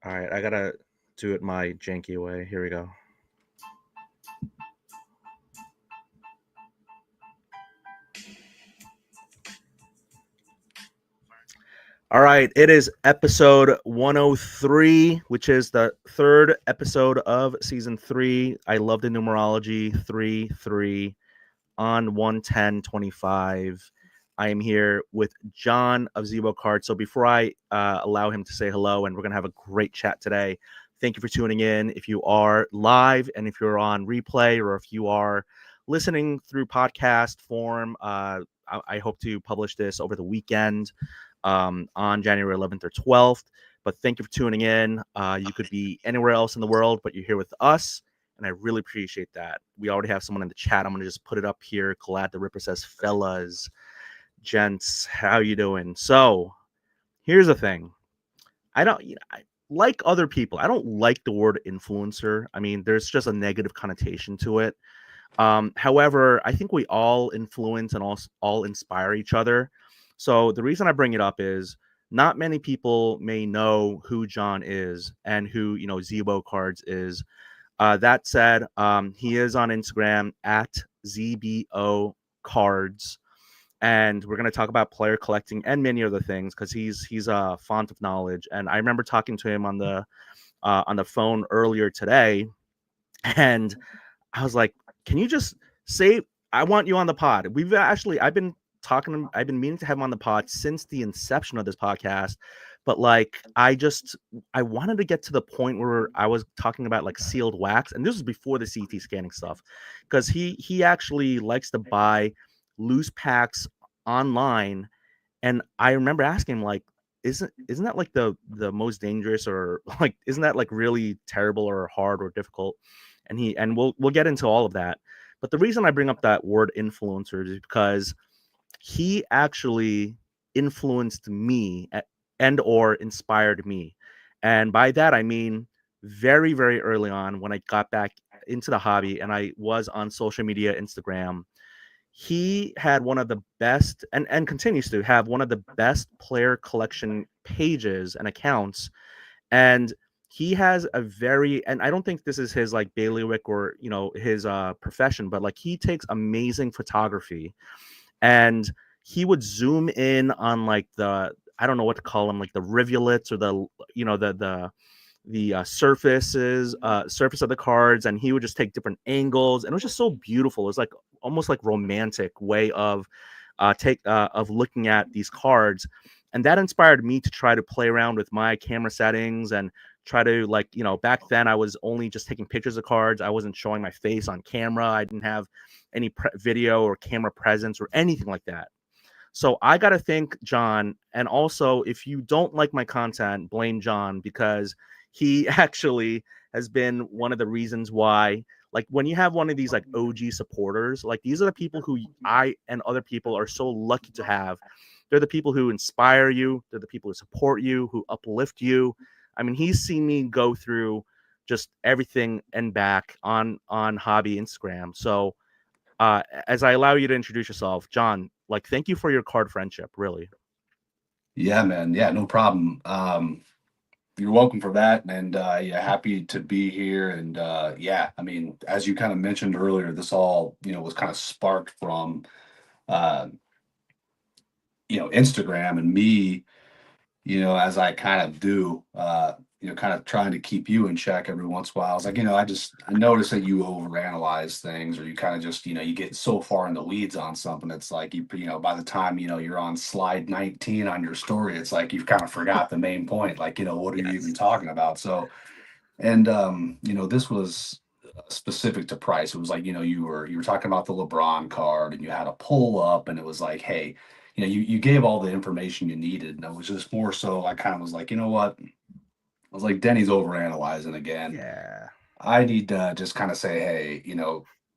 All right, I gotta do it my janky way. Here we go. All right, it is episode 103, which is the third episode of season 3. I love the numerology 3 3 on 11025. I am here with John of Zebo Card. So before I allow him to say hello, and we're going to have a great chat today, thank you for tuning in. If you are live and if you're on replay or if you are listening through podcast form, I hope to publish this over the weekend on January 11th or 12th. But thank you for tuning in. You could be anywhere else in the world, but you're here with us, and I really appreciate that. We already have someone in the chat. I'm going to just put it up here. Glad the Ripper says, fellas, gents, how you doing? So here's the thing. Like other people, I don't like the word influencer. I mean, there's just a negative connotation to it. However, I think we all influence and all inspire each other. So the reason I bring it up is not many people may know who John is and who Zebo Cards is. That said, he is on Instagram at ZBO Cards, and we're going to talk about player collecting and many other things because he's a font of knowledge. And I remember talking to him on the phone earlier today, and I was like, "Can you just say I want you on the pod?" I've been meaning to have him on the pod since the inception of this podcast, but like I wanted to get to the point where I was talking about like sealed wax, and this was before the CT scanning stuff, because he actually likes to buy loose packs online, and I remember asking him like, isn't that like the most dangerous, or like isn't that like really terrible or hard or difficult? And we'll get into all of that. But the reason I bring up that word influencer is because he actually influenced me and or inspired me. And by that I mean very, very early on when I got back into the hobby and I was on social media, Instagram. He had one of the best and continues to have one of the best player collection pages and accounts. And he has a very, and I don't think this is his like bailiwick or his profession, but like he takes amazing photography, and he would zoom in on like the, I don't know what to call them, like the rivulets or the surface of the cards, and he would just take different angles, and it was just so beautiful. It was like almost like romantic way of looking at these cards, and that inspired me to try to play around with my camera settings and try to, like, back then I was only just taking pictures of cards. I wasn't showing my face on camera. I didn't have any video or camera presence or anything like that. So I got to thank John. And also, if you don't like my content, blame John, because he actually has been one of the reasons why, like, when you have one of these like OG supporters, like these are the people who I and other people are so lucky to have. They're the people who inspire you. They're the people who support you, who uplift you. I mean, he's seen me go through just everything and back on hobby Instagram. So as I allow you to introduce yourself, John, like, thank you for your card friendship, really. Yeah, man. Yeah, no problem. You're welcome for that. And yeah, happy to be here. And yeah, I mean, as you kind of mentioned earlier, this all, was kind of sparked from, uh, Instagram and me, as I kind of do, kind of trying to keep you in check every once in a while. I was like, I notice that you overanalyze things, or you kind of just, you get so far in the weeds on something. It's like by the time, you're on slide 19 on your story, it's like you've kind of forgot the main point. Like, what are you even Yes. talking about? So, and this was specific to price. It was like, you were talking about the LeBron card, and you had a pull up, and it was like, hey, you gave all the information you needed, and it was just more so I kind of was like, you know what? I was like, Denny's overanalyzing again. Yeah. I need to just kind of say, hey,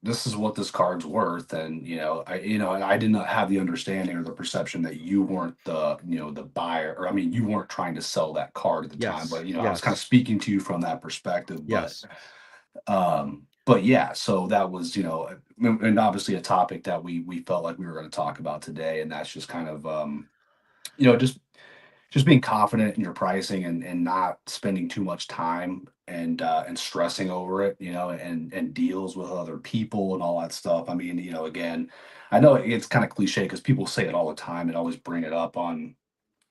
this is what this card's worth. And, and I did not have the understanding or the perception that you weren't the buyer, or I mean, you weren't trying to sell that card at the time, Yes. but, I was kind of Yes. speaking to you from that perspective. Yes. But yeah, so that was, and obviously a topic that we felt like we were going to talk about today. And that's just kind of, just just being confident in your pricing and not spending too much time and stressing over it, and deals with other people and all that stuff. I mean, again, I know it's kind of cliche because people say it all the time and always bring it up on,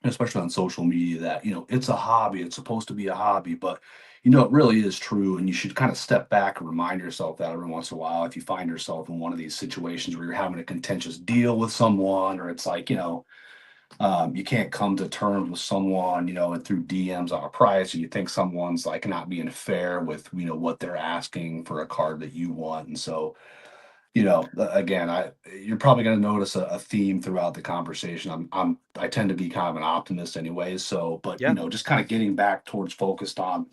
especially on social media, that it's a hobby, it's supposed to be a hobby, but it really is true, and you should kind of step back and remind yourself that every once in a while if you find yourself in one of these situations where you're having a contentious deal with someone, or it's like you can't come to terms with someone, and through DMs on a price, and you think someone's like not being fair with what they're asking for a card that you want. And so again, you're probably going to notice a theme throughout the conversation. I tend to be kind of an optimist anyways. So, but Yeah. just kind of getting back towards focused on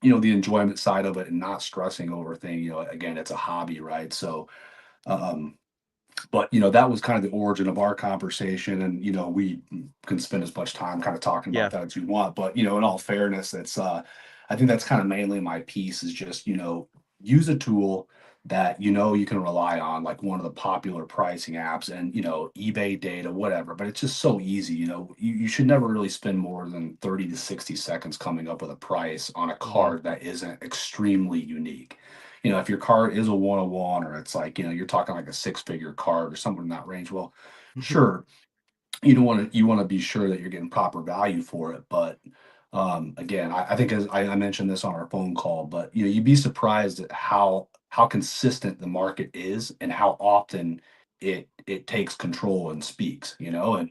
the enjoyment side of it and not stressing over things. Again, it's a hobby, right? So, um, but that was kind of the origin of our conversation, and we can spend as much time kind of talking about Yeah. that as you want. But in all fairness, it's I think that's kind of mainly my piece, is just use a tool that you can rely on, like one of the popular pricing apps, and eBay data, whatever. But it's just so easy. You should never really spend more than 30 to 60 seconds coming up with a price on a Hmm. card that isn't extremely unique. If your card is a 101, or it's like, you're talking like a six-figure card or something in that range, well, sure, you want to be sure that you're getting proper value for it. But again, I think, as I mentioned this on our phone call, but you'd be surprised at how consistent the market is and how often it takes control and speaks, and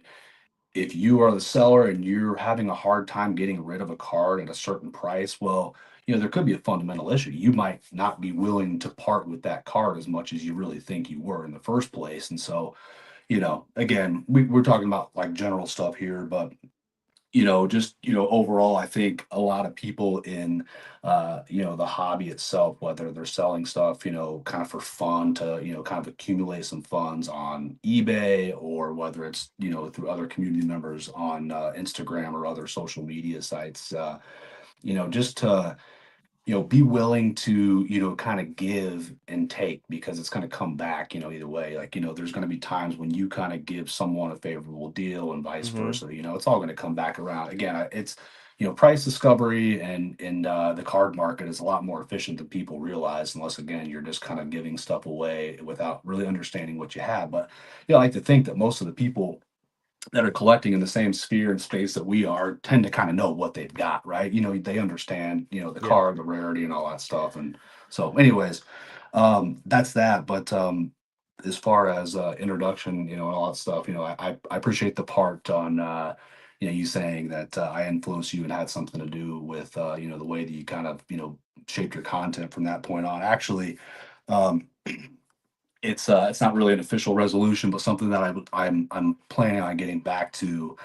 if you are the seller and you're having a hard time getting rid of a card at a certain price, well, there could be a fundamental issue. You might not be willing to part with that card as much as you really think you were in the first place. And so, again, we're talking about like general stuff here, but just overall, I think a lot of people in the hobby itself, whether they're selling stuff kind of for fun, to kind of accumulate some funds on eBay, or whether it's through other community members on Instagram or other social media sites, just to be willing to, kind of give and take, because it's going to come back, either way. Like, there's going to be times when you kind of give someone a favorable deal and vice Hmm. versa. It's all going to come back around. Again, it's, price discovery and the card market is a lot more efficient than people realize, unless, again, you're just kind of giving stuff away without really understanding what you have. But, I like to think that most of the people that are collecting in the same sphere and space that we are tend to kind of know what they've got, right? They understand, the Yeah. card, the rarity, and all that stuff. And so, anyways, that's that. But as far as introduction, and all that stuff, I appreciate the part on, you saying that I influenced you and had something to do with, the way that you kind of, shaped your content from that point on. Actually, um, it's not really an official resolution, but something that I'm planning on getting back to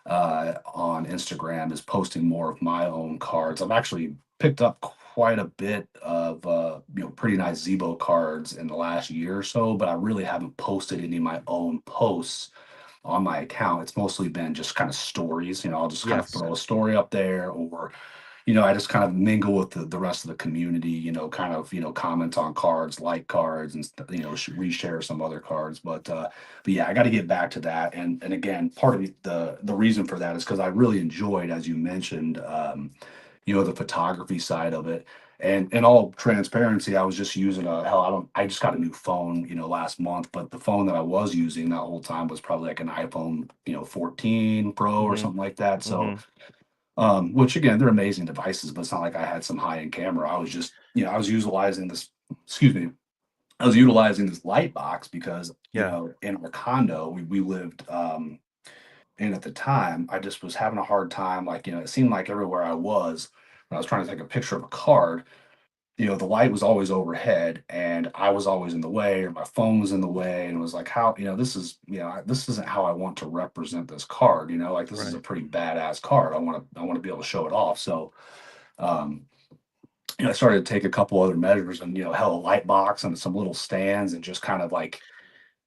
on Instagram, is posting more of my own cards. I've actually picked up quite a bit of pretty nice Zebo cards in the last year or so, but I really haven't posted any of my own posts on my account. It's mostly been just kind of stories. I'll just kind of Yes. throw a story up there, or I just kind of mingle with the rest of the community, kind of, comment on cards, like cards, and reshare some other cards. But yeah, I got to get back to that. And again, part of the reason for that is because I really enjoyed, as you mentioned, the photography side of it. And in all transparency, I was just using I just got a new phone, last month, but the phone that I was using that whole time was probably like an iPhone, 14 Pro or Hmm. something like that. So, Hmm. which again, they're amazing devices, but it's not like I had some high-end camera. I was just, I was utilizing this, excuse me, I was utilizing this light box because, Yeah. in our condo we lived in at the time, I just was having a hard time. Like, it seemed like everywhere I was, when I was trying to take a picture of a card, the light was always overhead and I was always in the way, or my phone was in the way. And it was like, how, this isn't how I want to represent this card, like, this is a Right. pretty badass card. I want to be able to show it off. So, um, I started to take a couple other measures, and, held a light box and some little stands, and just kind of like,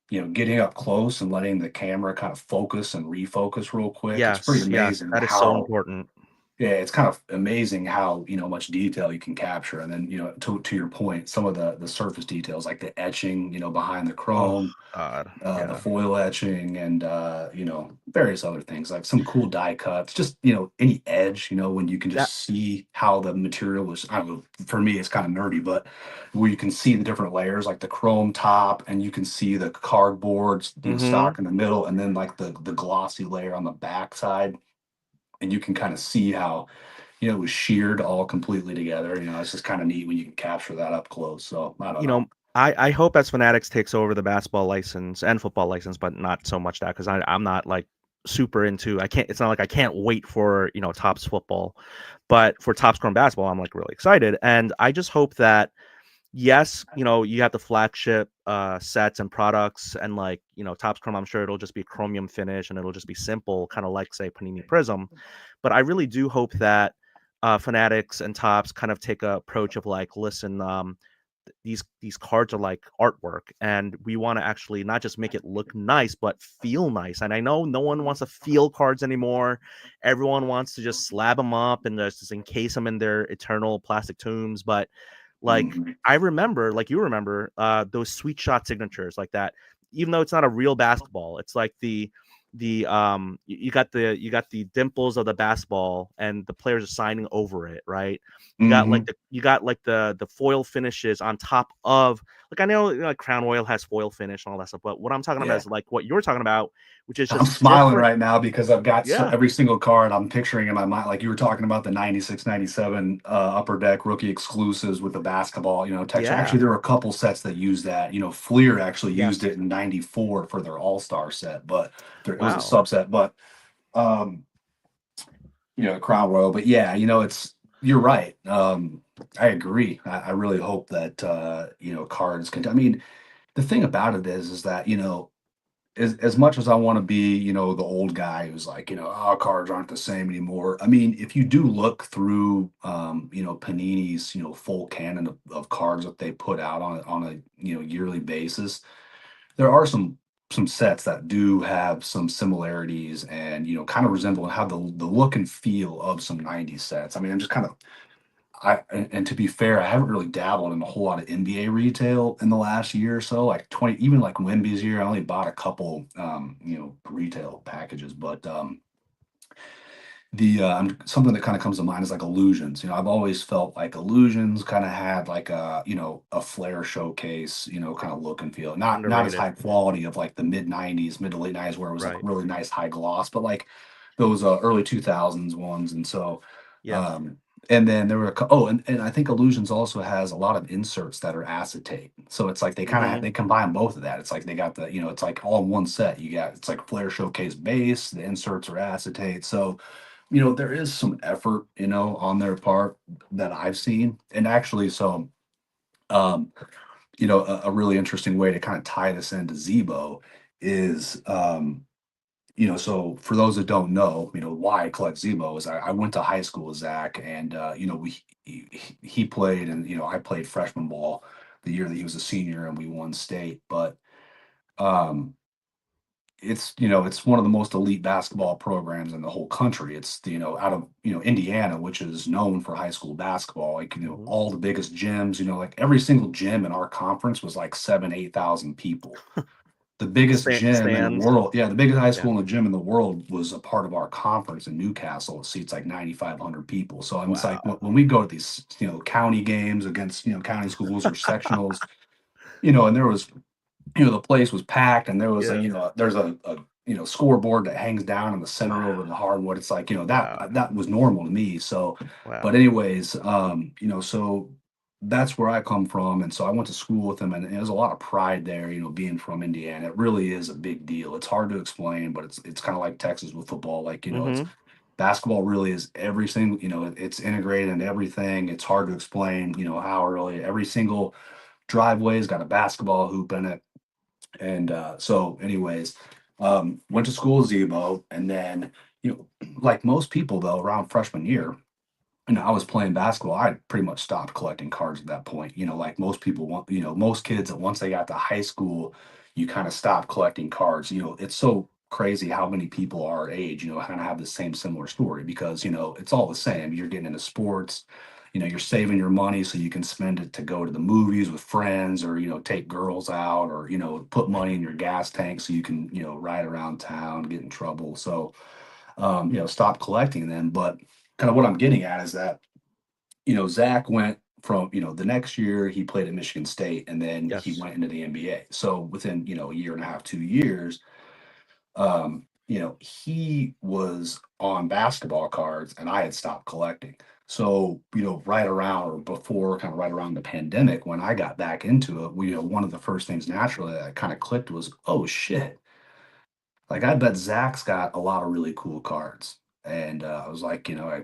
getting up close and letting the camera kind of focus and refocus real quick. It's pretty Yes. Yes. amazing That is so how important. Yeah, it's kind of amazing how, much detail you can capture. And then, to your point, some of the surface details like the etching, behind the Oh chrome, God, the yeah. foil etching, and various other things like some cool die cuts, just any edge, when you can just That see how the material was. I don't know, for me it's kind of nerdy, but where you can see the different layers, like the chrome top, and you can see the cardboards, mhm. stock in the middle, and then like the glossy layer on the back side, and you can kind of see how it was sheared all completely together. It's just kind of neat when you can capture that up close. So I don't You know. know, I hope as Fanatics takes over the basketball license and football license, but not so much that because I'm not like super into. I can't. It's not like I can't wait for Topps football, but for Topps Chrome basketball, I'm like really excited, and I just hope that yes, you have the flagship sets and products, and like Topps Chrome, I'm sure it'll just be chromium finish and it'll just be simple, kind of like say Panini Prism, but I really do hope that Fanatics and Topps kind of take a approach of like, listen, these cards are like artwork and we want to actually not just make it look nice but feel nice. And I know no one wants to feel cards anymore. Everyone wants to just slab them up and just encase them in their eternal plastic tombs. But like Mhm. I remember, like you remember, those sweet shot signatures like that. Even though it's not a real basketball, it's like you got the dimples of the basketball and the players are signing over it, right? Mhm. You got like the foil finishes on top of, like, I know like Crown Royal has foil finish and all that stuff, but what I'm talking about Yeah. is like what you're talking about, which is I'm just smiling different. right now because I've got Yeah, every single card I'm picturing in my mind. Like you were talking about the 96, 97 Upper Deck rookie exclusives with the basketball, texture. yeah, Actually, there were a couple sets that used that. Fleer actually used it yes, in 94 for their All Star set, but it was a wow, subset. But, um, Crown Royal. But yeah, you're right. I agree. I really hope that, cards can, I mean, the thing about it is that, as much as I want to be, the old guy who's like, oh, cards aren't the same anymore. I mean, if you do look through, Panini's, full canon of cards that they put out on a yearly basis, there are some sets that do have some similarities and kind of resemble and have the look and feel of some 90s sets. I mean, I'm just kind of and to be fair, I haven't really dabbled in a whole lot of NBA retail in the last year or so. Like 20, even like Wemby's year, I only bought a couple, retail packages. But the something that kind of comes to mind is like Illusions. I've always felt like Illusions kind of had like a Flair showcase, kind of look and feel. Not as underrated, high quality of like the mid '90s, mid to late '90s, where it was like right? really nice high gloss, but like those early 2000s ones. And so Yes, um, and then there were and I think Illusions also has a lot of inserts that are acetate. So it's like they kind of mm-hmm. they combine both of that. It's like they got the, it's like all in one set. It's like Flair Showcase base, the inserts are acetate. So, there is some effort, on their part that I've seen. And actually, so um, a really interesting way to kind of tie this into Zebo is so for those that don't know, why I collect Zebo is I went to high school with Zach, and he played, and I played freshman ball the year that he was a senior, and we won state. But um, it's one of the most elite basketball programs in the whole country. It's out of Indiana, which is known for high school basketball. Like Mm-hmm. all the biggest gyms. Like every single gym in our conference was like 7,000 8,000 people. The biggest gym in the Stands, world, yeah, the biggest high yeah, school in the gym in the world was a part of our conference in Newcastle. It seats like 9,500 people. So I'm it's like wow, when we go to these, county games against, county schools or sectionals, and there was, the place was packed, and there was a, yeah, there's a scoreboard that hangs down in the center over the hardwood. It's like, that wow, that was normal to me. So, but wow, anyways, so that's where I come from. And so I went to school with him, and there's a lot of pride there, being from Indiana. It really is a big deal. It's hard to explain, but it's kind of like Texas with football. Like, it's mm-hmm. basketball really is every single, it's integrated into everything. It's hard to explain, how really every single driveway's got a basketball hoop in it. And so, anyways, went to school at Zebo, and then, like most people though, around freshman year, I was playing basketball. I pretty much stopped collecting cards at that point. Like most people want, most kids that once they got to high school, you kind of stop collecting cards. It's so crazy how many people our age, kind of have the same similar story because, it's all the same. You're getting into sports, you're saving your money so you can spend it to go to the movies with friends or, take girls out or, put money in your gas tank so you can, ride around town, get in trouble. So, stop collecting them. But kind of what I'm getting at is that, Zach went from, the next year he played at Michigan State and then he Yes. went into the NBA. So within, a year and a half, 2 years, he was on basketball cards and I had stopped collecting. So, right around or before, kind of right around the pandemic, when I got back into it, one of the first things naturally that kind of clicked was, oh shit, like I bet Zach's got a lot of really cool cards. And I was like, I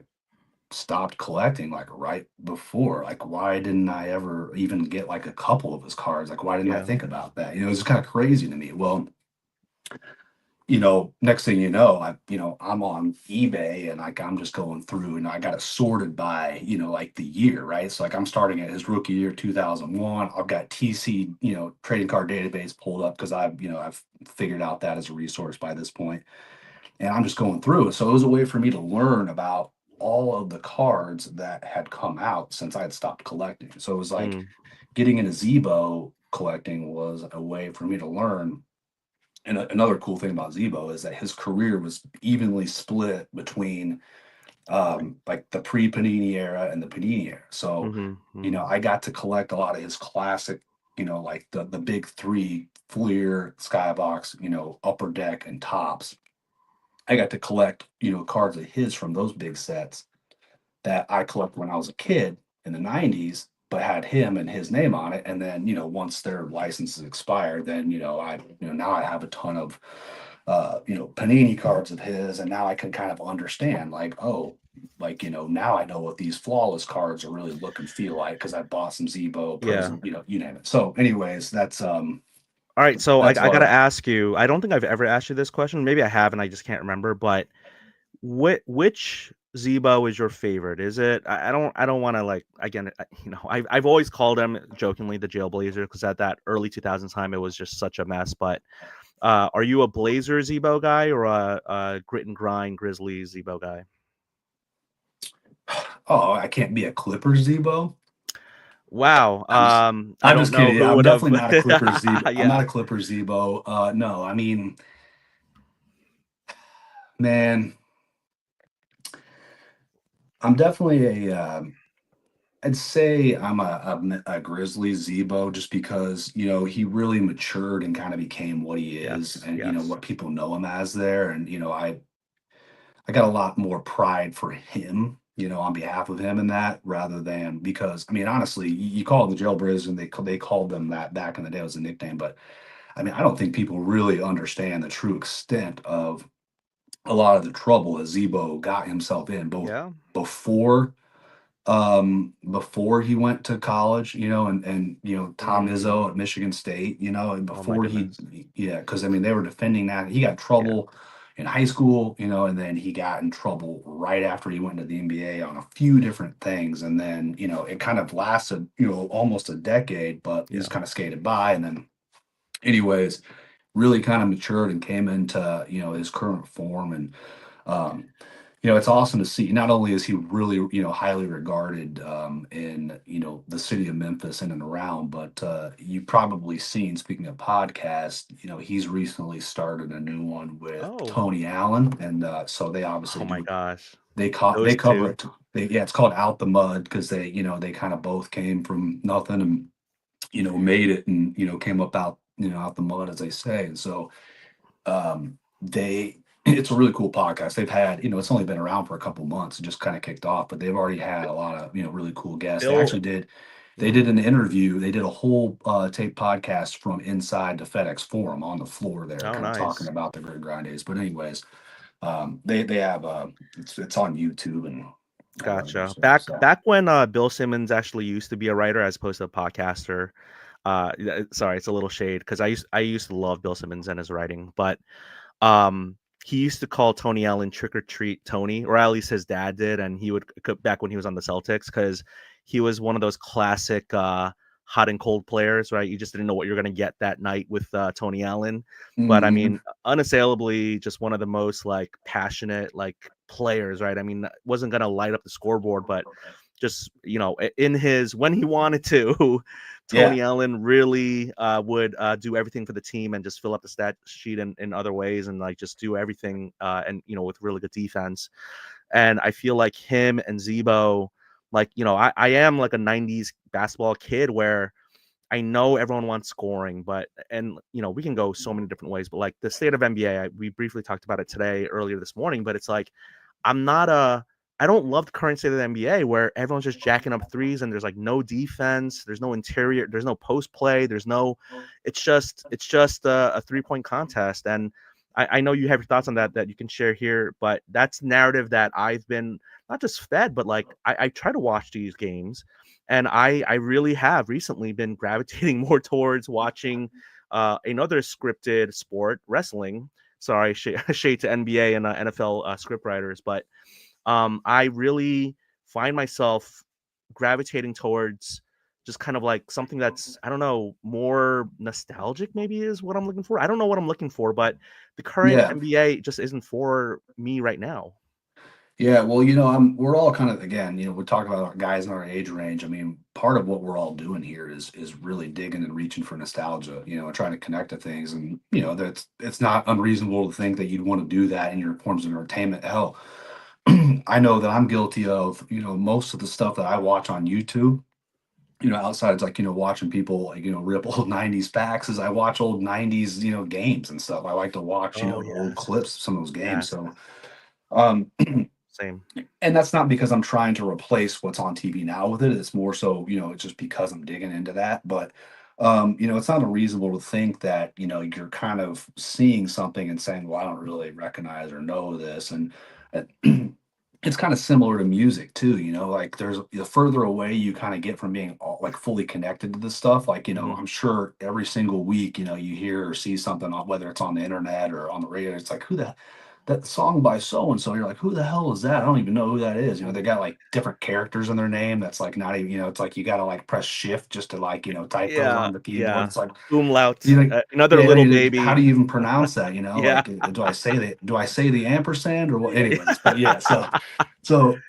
stopped collecting like right before. Like, why didn't I ever even get like a couple of his cards? Like, why didn't I Yeah. think about that? It was just kind of crazy to me. Well, next thing I'm on eBay and like I'm just going through and I got it sorted by, like the year, right? So like I'm starting at his rookie year 2001. I've got TC, trading card database pulled up because I've figured out that as a resource by this point. And I'm just going through it. So it was a way for me to learn about all of the cards that had come out since I had stopped collecting. So it was like Mm, getting into Zebo collecting was a way for me to learn. And another cool thing about Zebo is that his career was evenly split between like the pre-Panini era and the Panini era. So, hmm hmm I got to collect a lot of his classic, like the big three, Fleer, Skybox, Upper Deck, and Tops. I got to collect, cards of his from those big sets that I collected when I was a kid in the 90s, but had him and his name on it. And then, once their licenses expired, then, now I have a ton of, Panini cards of his. And now I can kind of understand like, oh, like, now I know what these flawless cards are really look and feel like because I bought some Zebo, Yeah. Prism, you name it. So, anyways, All right. So I that's gotta what ask you. I don't think I've ever asked you this question. Maybe I have, and I just can't remember. But which Zebo is your favorite? Is it? I don't want to like again. I've always called them jokingly the Jailblazer because at that early 2000s time it was just such a mess. But are you a Blazer Zebo guy or a grit and grind Grizzly Zebo guy? oh, I can't be a Clippers Zebo. Wow. I'm just I I'm don't just know kidding. Yeah, who I'm would have. definitely not a Clippers Zebo. I'm not Yeah. a Clippers Zebo. No, I mean, man, I'm definitely I'd say I'm a Grizzly Zebo just because, he really matured and kind of became what he is Yes. and, Yes. what people know him as there. And, I got a lot more pride for him, on behalf of him in that rather than because, I mean, honestly, you call them the Jailbirds and they called them that back in the day. It was a nickname, but I mean, I don't think people really understand the true extent of a lot of the trouble that Zebo got himself in, both Yeah. before before he went to college, and Tom Mm. Izzo at Michigan State, and Oh my before goodness. yeah, because I mean they were defending that. He got Yeah. trouble in high school, and then he got in trouble right after he went to the NBA on a few different things. And then, it kind of lasted, almost a decade, but he Yeah. just kind of skated by. And then anyways, really kind of matured and came into his current form. And it's awesome to see. Not only is he really highly regarded in the city of Memphis in and around, but you've probably seen, speaking of podcasts, he's recently started a new one with Oh. Tony Allen. And so they Oh obviously my do, gosh. they Those cover two. it. Yeah, it's called Out the Mud because they kind of both came from nothing and made it and came up out out the mud, as they say. And so they it's a really cool podcast. They've had, it's only been around for a couple months and just kind of kicked off, but they've already had a lot of, really cool guests. Bill. They Mhm. did an interview, they did a whole tape podcast from inside the FedEx Forum on the floor there, Oh, kind of talking nice. about the grid grind days. But anyways, they have it's on YouTube and all that other Gotcha. stuff. So Back when Bill Simmons actually used to be a writer as opposed to a podcaster. Sorry, it's a little shade because I used to love Bill Simmons and his writing, but he used to call Tony Allen Trick or Treat Tony, or at least his dad did, and he would back when he was on the Celtics because he was one of those classic hot and cold players, right? You just didn't know what you're going to get that night with Tony Allen. But I Hmm. mean, unassailably, just one of the most like passionate like players, right? I mean, wasn't going to light up the scoreboard, but just in his when he wanted to, Yeah. Tony Allen really would do everything for the team and just fill up the stat sheet in other ways and like just do everything and with really good defense. And I feel like him and Zebo, like I am like a '90s basketball kid where I know everyone wants scoring, but and we can go so many different ways, but like the state of NBA, we briefly talked about it today earlier this morning, but it's like I'm not a I don't love the current state of the NBA where everyone's just jacking up threes and there's like no defense, there's no interior, there's no post play, there's no it's just a 3-point contest. And I know you have your thoughts on that you can share here, but that's narrative that I've been not just fed, but like I try to watch these games and I really have recently been gravitating more towards watching another scripted sport, wrestling. Sorry, shade to NBA and NFL script writers, but I really find myself gravitating towards just kind of like something that's I don't know more nostalgic maybe is what I'm looking for. I don't know what I'm looking for, but the current Yeah. NBA just isn't for me right now. Yeah, well, we're all kind of again, we're talking about guys in our age range. I mean, part of what we're all doing here is really digging and reaching for nostalgia, and trying to connect to things. And that's it's not unreasonable to think that you'd want to do that in your forms of entertainment. Hell, I know that I'm guilty of, most of the stuff that I watch on YouTube. Outside it's like, watching people like, rip old 90s packs as I watch old 90s, games and stuff. I like to watch, Oh old yes, clips of some of those games. yes, So um same. and that's not because I'm trying to replace what's on TV now with it. It's more so, it's just because I'm digging into that. But it's not unreasonable to think that, you're kind of seeing something and saying, well, I don't really recognize or know this. And uh, it's kind of similar to music too, like there's the further away you kind of get from being like fully connected to this stuff, like, Hmm. I'm sure every single week, you hear or see something whether it's on the internet or on the radio, it's like, who the that song by so and so. You're like, who the hell is that? I don't even know who that is. They got like different characters in their name. That's like not even, it's like you got to like press shift just to like, type those Yeah, on the keyboard. yeah. It's like, Umlaut, another yeah, little how baby. do you even pronounce that? Yeah, Like, do I say the ampersand or what? yeah, Anyways, but yeah,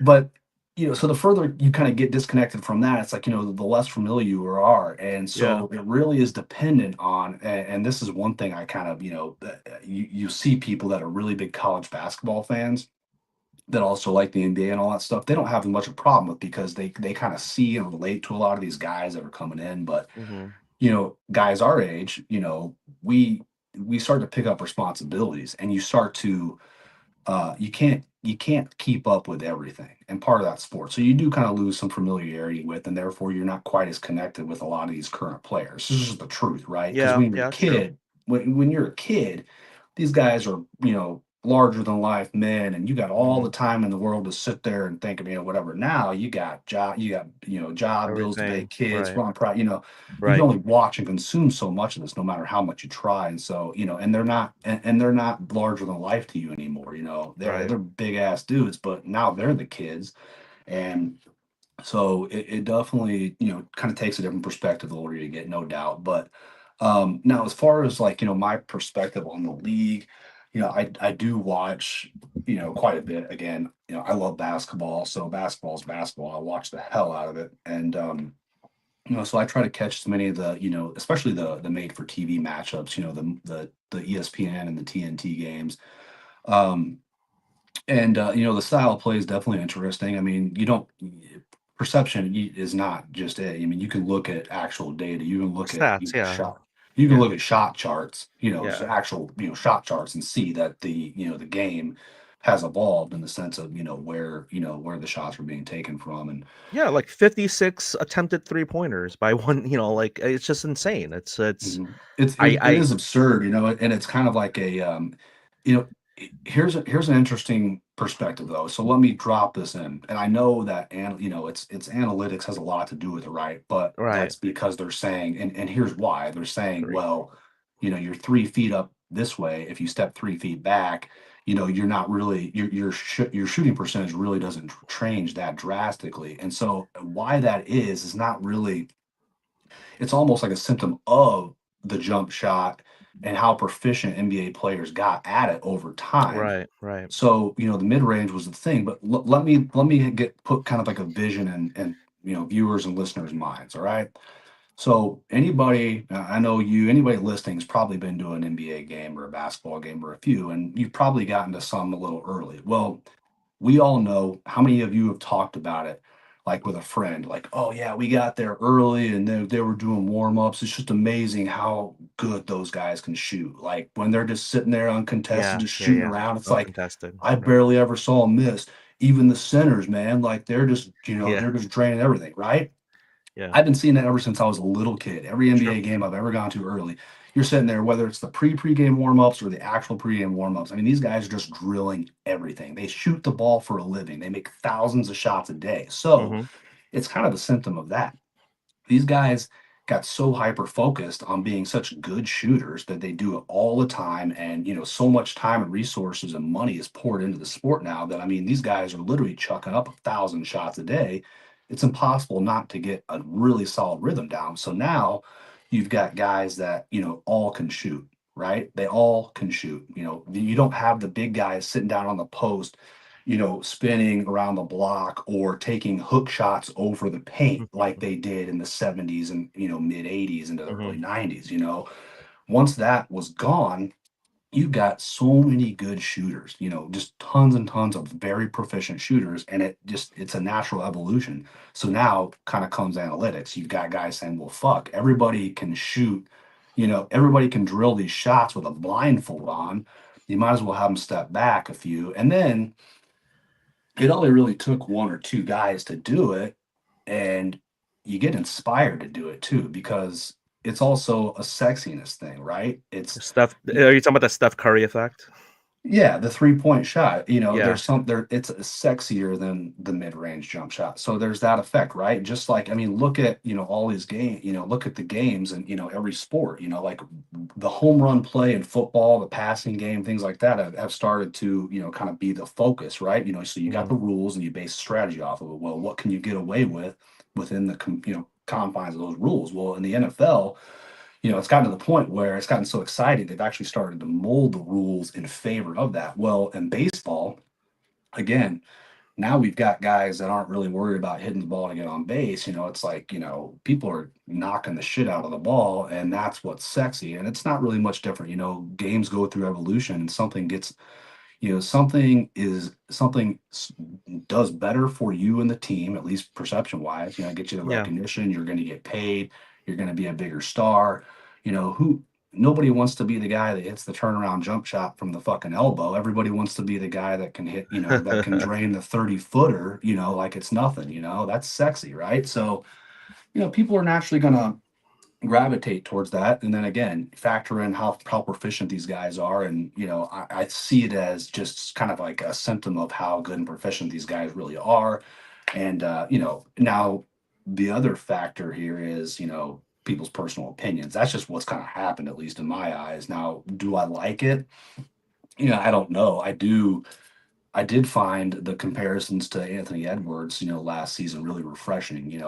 but so the further you kind of get disconnected from that, it's like, the less familiar you are. And yeah. so it really is dependent on, and this is one thing I kind of, you see people that are really big college basketball fans that also like the NBA and all that stuff. They don't have much of a problem with because they kind of see and relate to a lot of these guys that are coming in. But Hmm. guys our age, we we start to pick up responsibilities, and you start to you can't keep up with everything, and part of that sport. So you do kind of lose some familiarity with, and therefore you're not quite as connected with a lot of these current players. This is just the truth, right? Because Yeah, when you're a yeah, it's true. kid, when you're a kid, these guys are, larger than life men, and you got all Hmm. the time in the world to sit there and think of, whatever. Now you got bills to pay, Everything. kids, Right, run, you can right, only watch and consume so much of this, no matter how much you try. And so, and they're not larger than life to you anymore. They're right. big ass dudes, but now they're the kids. And so it definitely, kind of takes a different perspective the older you get, no doubt. But now as far as like, my perspective on the league, I do watch, quite a bit. Again, I love basketball. So basketball is basketball. I watch the hell out of it. And so I try to catch as many of the, especially the made for TV matchups, the ESPN and the TNT games. Um, and the style of play is definitely interesting. I mean, you don't perception is not just it. I mean, you can look at actual data. You can look at Stats. Yeah, shot. You can yeah, look at shot charts. yeah. Actual shot charts and see that the game has evolved in the sense of where the shots are being taken from. And Yeah, like 56 attempted three-pointers by one, like it's just insane. It's Mhm. It's I it, it I is absurd, and it's kind of like you know, here's an interesting perspective though. So let me drop this in, and I know that it's analytics has a lot to do with it, right? But right. that's because they're saying, and here's why they're saying, Agree. well, you're 3 feet up this way. If you step 3 feet back, you're not really your shooting percentage really doesn't change that drastically. And so why that is not really it's almost like a symptom of the jump shot and how proficient NBA players got at it over time. Right, right. So, the mid range was the thing, but let me get put kind of like a vision and viewers and listeners' minds. All right. So anybody, I know anybody listening has probably been to an NBA game or a basketball game or a few, and you've probably gotten to some a little early. Well, we all know how many of you have talked about it, like with a friend, like, oh yeah, we got there early and they were doing warm-ups. It's just amazing how good those guys can shoot. Like when they're just sitting there uncontested, Yeah, just yeah, shooting yeah. around, it's like Uncontested. I Right. barely ever saw them miss. Even the centers, man, like they're just, Yeah, they're just draining everything, right? yeah. I've been seeing that ever since I was a little kid. Every Sure. NBA game I've ever gone to early, you're sitting there, whether it's the pregame warmups or the actual pregame warmups. I mean, these guys are just drilling everything. They shoot the ball for a living. They make thousands of shots a day. So Mm-hmm. it's kind of a symptom of that. These guys got so hyper focused on being such good shooters that they do it all the time, and so much time and resources and money is poured into the sport now that, I mean, these guys are literally chucking up 1,000 shots a day. It's impossible not to get a really solid rhythm down. So now you've got guys that all can shoot, right? They all can shoot. You don't have the big guys sitting down on the post, spinning around the block or taking hook shots over the paint like they did in the 70s and, mid 80s into the Mm-hmm. early 90s. Once that was gone, you got so many good shooters, just tons and tons of very proficient shooters. And it's a natural evolution. So now kind of comes analytics. You've got guys saying, well, fuck, everybody can shoot, everybody can drill these shots with a blindfold on. You might as well have them step back a few. And then it only really took one or two guys to do it, and you get inspired to do it too because it's also a sexiness thing, right? Steph, are you talking about the Steph Curry effect? Yeah, the 3-point shot, Yeah. there's it's sexier than the mid-range jump shot. So there's that effect, right? Just like, I mean, look at, all these games, look at the games and, every sport, like the home run play in football, the passing game, things like that have started to, kind of be the focus, right? So you got Mm-hmm. the rules and you base strategy off of it. Well, what can you get away with within the, confines of those rules? Well, in the NFL, it's gotten to the point where it's gotten so exciting, they've actually started to mold the rules in favor of that. Well, in baseball, again, now we've got guys that aren't really worried about hitting the ball to get on base. It's like, people are knocking the shit out of the ball, and that's what's sexy. And it's not really much different. Games go through evolution, and something gets, does better for you and the team, at least perception wise. Get you the Yeah. recognition, you're going to get paid, you're going to be a bigger star. Who Nobody wants to be the guy that hits the turnaround jump shot from the fucking elbow. Everybody wants to be the guy that can hit, that can drain the 30-footer, like it's nothing. That's sexy, right? So, people are naturally going to gravitate towards that. And then again, factor in how proficient these guys are. And, I see it as just kind of like a symptom of how good and proficient these guys really are. And, now the other factor here is, people's personal opinions. That's just what's kind of happened, at least in my eyes. Now, do I like it? I don't know. I did find the comparisons to Anthony Edwards, last season really refreshing.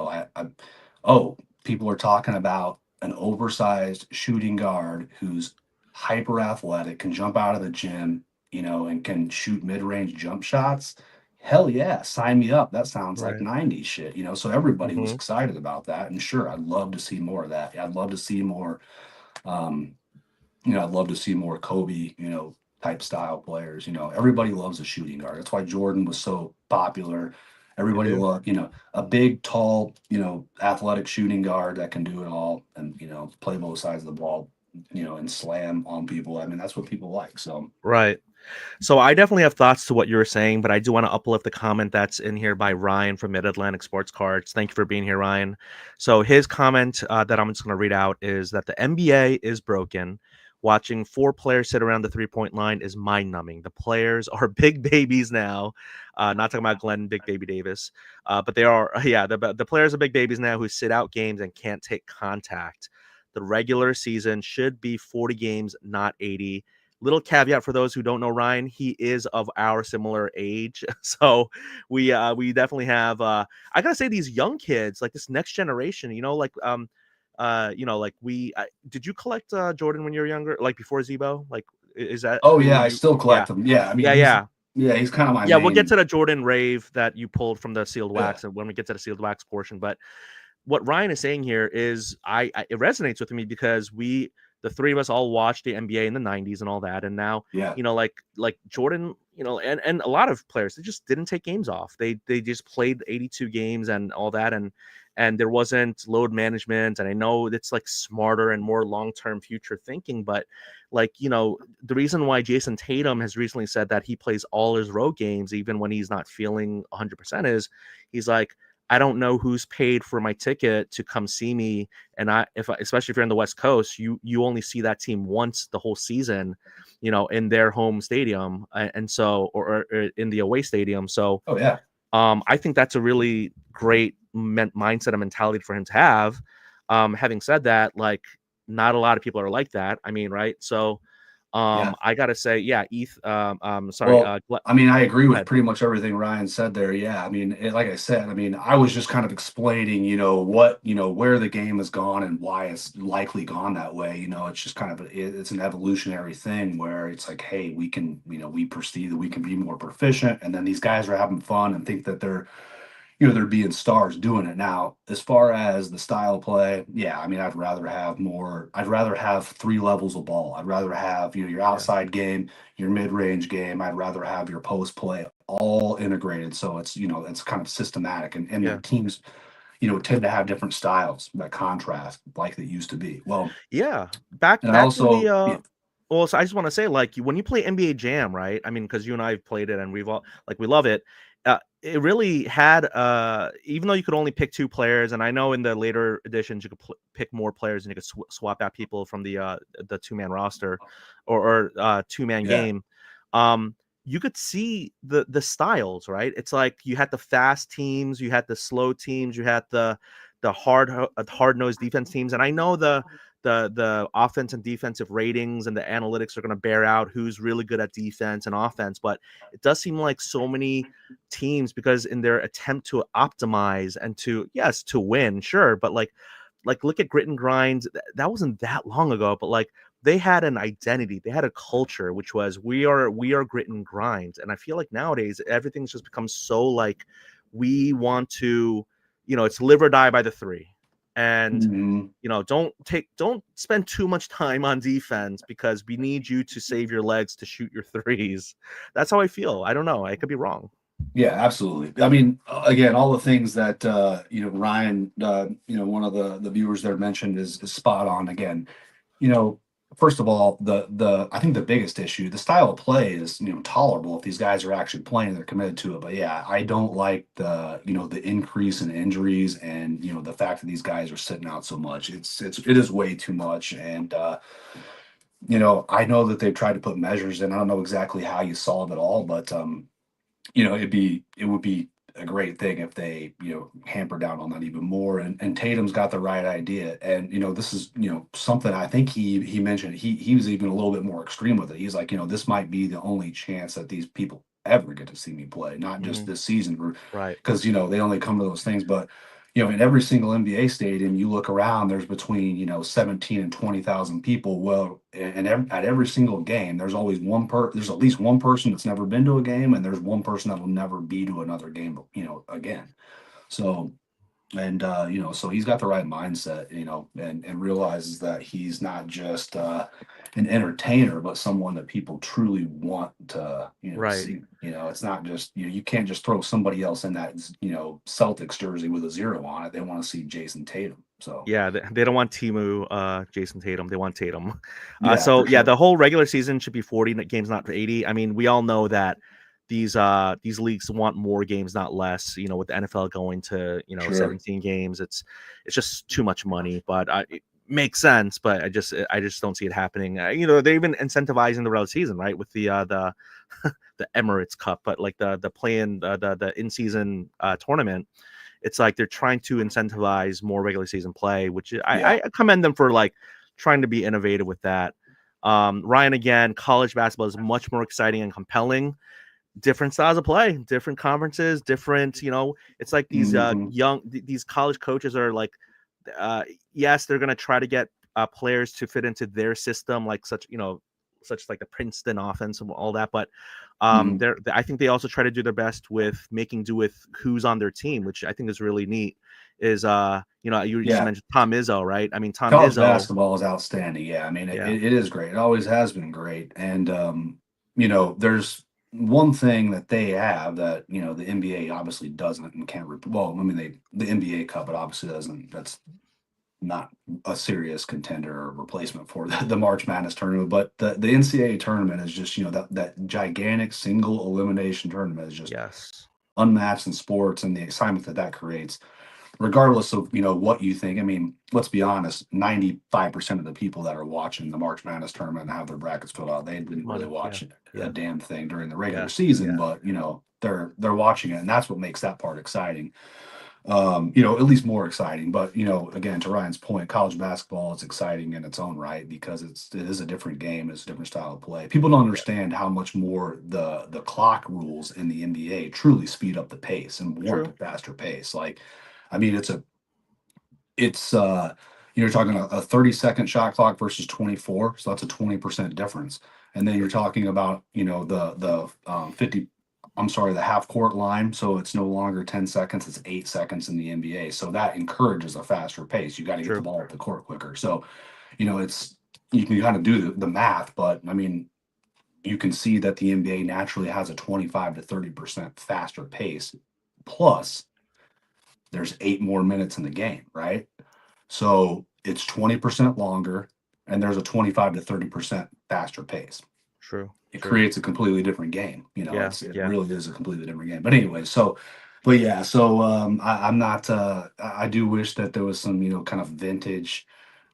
Oh, people are talking about an oversized shooting guard who's hyper athletic, can jump out of the gym, and can shoot mid-range jump shots. Hell yeah, sign me up. That sounds like Right. 90s shit, So everybody was Mm-hmm. excited about that. And sure, I'd love to see more of that. I'd love to see more um, I'd love to see more Kobe, type style players. Everybody loves a shooting guard. That's why Jordan was so popular. They Everybody do. loved, a big, tall, athletic shooting guard that can do it all and, play both sides of the ball, and slam on people. I mean, that's what people like. So, Right. So I definitely have thoughts to what you were saying, but I do want to uplift the comment that's in here by Ryan from Mid Atlantic Sports Cards. Thank you for being here, Ryan. So his comment that I'm just going to read out is that the NBA is broken. Watching four players sit around the 3-point line is mind numbing. The players are big babies now. Not talking about Glenn Big Baby Davis, but they are, yeah, the players are big babies now who sit out games and can't take contact. The regular season should be 40 games, not 80. Little caveat for those who don't know Ryan, he is of our similar age. So we definitely have I gotta say these young kids, like this next generation, like like did you collect Jordan when you were younger, like before Zebo? Like, is that Oh who yeah, I you? still Yeah, collect them. Yeah, I mean yeah, yeah. he's kind of my Yeah, we'll get main. to the Jordan rave that you pulled from the sealed Yeah, wax, and when we get to the sealed wax portion. But what Ryan is saying here is, it resonates with me because the three of us all watched the NBA in the '90s and all that, and now yeah, like Jordan, and a lot of players, they just didn't take games off. They just played 82 games and all that, and there wasn't load management. And I know it's like smarter and more long term future thinking, but like the reason why Jason Tatum has recently said that he plays all his road games even when he's not feeling 100% is he's like, I don't know who's paid for my ticket to come see me, and especially if you're in the West Coast, you only see that team once the whole season, in their home stadium, and so or in the away stadium. So, oh yeah, I think that's a really great mindset and mentality for him to have. Having said that, like not a lot of people are like that. I mean, right? So, yeah. I gotta say, yeah, ETH. Sorry, Well, I mean, I agree go with ahead. pretty much everything Ryan said there. Yeah, I mean, like I said, I mean, I was just kind of explaining, what, where the game has gone and why it's likely gone that way. It's just kind of it's an evolutionary thing where it's like, hey, we can, we perceive that we can be more proficient, and then these guys are having fun and think that they're being stars doing it. Now, as far as the style of play, yeah, I mean, I'd rather have three levels of ball. I'd rather have, your Yeah, outside game, your mid-range game. I'd rather have your post play all integrated. So it's kind of systematic, and the yeah. teams, tend to have different styles that contrast like they used to be. Well, Yeah, back and I back in the also, yeah, well, so I just want to say, like, when you play NBA Jam, right? I mean, because you and I have played it, and we've all like we love it. It really had, even though you could only pick two players, and I know in the later editions you could pick more players, and you could swap out people from the 2-man roster, or 2-man yeah, game. You could see the styles, right? It's like you had the fast teams, you had the slow teams, you had the hard nosed defense teams, and I know the offense and defensive ratings and the analytics are going to bear out who's really good at defense and offense, but it does seem like so many teams, because in their attempt to optimize and to win, sure, but like look at Grit and Grind. That wasn't that long ago, but like they had an identity, they had a culture, which was we are Grit and Grind. And I feel like nowadays everything's just become so like we want to, it's live or die by the three. And mhm. don't spend too much time on defense because we need you to save your legs to shoot your threes. That's how I feel. I don't know. I could be wrong. Yeah, absolutely. I mean, again, all the things that Ryan, one of the viewers there mentioned is spot on. Again, you know, first of all, the I think the biggest issue, the style of play is tolerable if these guys are actually playing, they're committed to it. But yeah, I don't like the increase in injuries and the fact that these guys are sitting out so much. It is way too much, and I know that they've tried to put measures in. I don't know exactly how you solve it all, but it would be a great thing if they, hamper down on that even more. And Tatum's got the right idea. And, this is, something I think he mentioned, he was even a little bit more extreme with it. He's like, this might be the only chance that these people ever get to see me play, not just Hmm. this season, Right. because, they only come to those things. But, in every single NBA stadium, you look around, there's between, 17 and 20,000 people. Well, and at every single game, there's at least one person that's never been to a game, and there's one person that will never be to another game, again. So, and so he's got the right mindset, and realizes that he's not just an entertainer, but someone that people truly want to Right. see. It's not just you can't just throw somebody else in that Celtics jersey with a zero on it. They want to see Jason Tatum. So Yeah, they don't want Timu, Jason Tatum. They want Tatum. yeah, So for yeah, sure. the whole regular season should be 40 games, not 80. I mean, we all know that these leagues want more games, not less. With the NFL going to Sure. 17 games, it's just too much money. But it makes sense. But I just don't see it happening. They're even incentivizing the regular season, right, with the the Emirates Cup, but like the play-in, the in-season tournament. It's like they're trying to incentivize more regular season play, which Yeah. I commend them for like trying to be innovative with that. Ryan, again, college basketball is much more exciting and compelling. Different styles of play, different conferences, different. It's like these Hmm. these college coaches are like yes, they're going to try to get players to fit into their system, like such like the Princeton offense and all that. But Mhm. I think they also try to do their best with making do with who's on their team, which I think is really neat. Is you just Yeah. mentioned Tom Izzo, right? I mean, Tom College Izzo, basketball is outstanding. Yeah, I mean, yeah, it is great. It always has been great. And there's one thing that they have that the NBA obviously doesn't and can't. Well, I mean, the NBA Cup, it obviously doesn't. That's not a serious contender or replacement for the March Madness tournament. But the NCAA tournament is just that gigantic single elimination tournament is just yes, unmatched in sports, and the excitement that creates regardless of what you think. I mean, let's be honest, 95% of the people that are watching the March Madness tournament and have their brackets filled out, they didn't really money, yeah, watch a yeah, damn thing during the regular yeah, season, yeah, but they're watching it, and that's what makes that part exciting. At least more exciting. But again, to Ryan's point, college basketball is exciting in its own right because it is a different game, it's a different style of play. People don't yeah, understand how much more the clock rules in the NBA truly speed up the pace and warrant a true, faster pace. Like, I mean, it's you're talking a 30-second shot clock versus 24, so that's a 20% difference. And then you're true, talking about the 50, I'm sorry, the half court line, so it's no longer 10 seconds, it's 8 seconds in the NBA. So that encourages a faster pace. You got to get the true, ball up the court quicker. So it's you can kind of do the math, but I mean, you can see that the NBA naturally has a 25 to 30% faster pace. Plus, there's 8 more minutes in the game, right? So it's 20% longer, and there's a 25 to 30% faster pace. true, It true, creates a completely different game. yeah, It yeah, really is a completely different game. But anyway, but yeah, so I'm not. I do wish that there was some kind of vintage,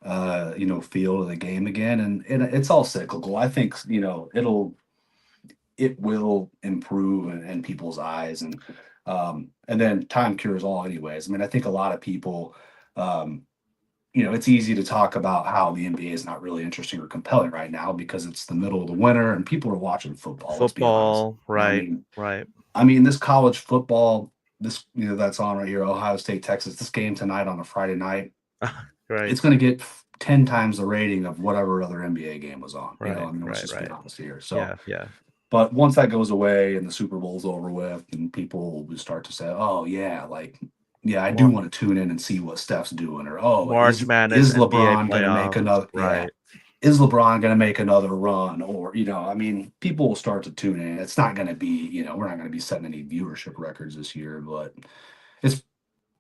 feel to the game again, and it's all cyclical. I think it will improve in people's eyes, and then time cures all anyways. I mean, I think a lot of people, um it's easy to talk about how the NBA is not really interesting or compelling right now because it's the middle of the winter and people are watching football. Let's be honest. football, I right, mean, right, this college football, this that's on right here, Ohio State, Texas. This game tonight on a Friday night, right, it's going to get 10 times the rating of whatever other NBA game was on. right, I mean, let's right, just be right, honest here. So, yeah, yeah, but once that goes away and the Super Bowl's over with, and people will start to say, "Oh yeah, like yeah, I do more want to tune in and see what Steph's doing," or "Oh, March Madness, is NBA LeBron going to make playoffs, another? Yeah, right. is LeBron going to make another run?" Or I mean, people will start to tune in. It's not going to be we're not going to be setting any viewership records this year, but it's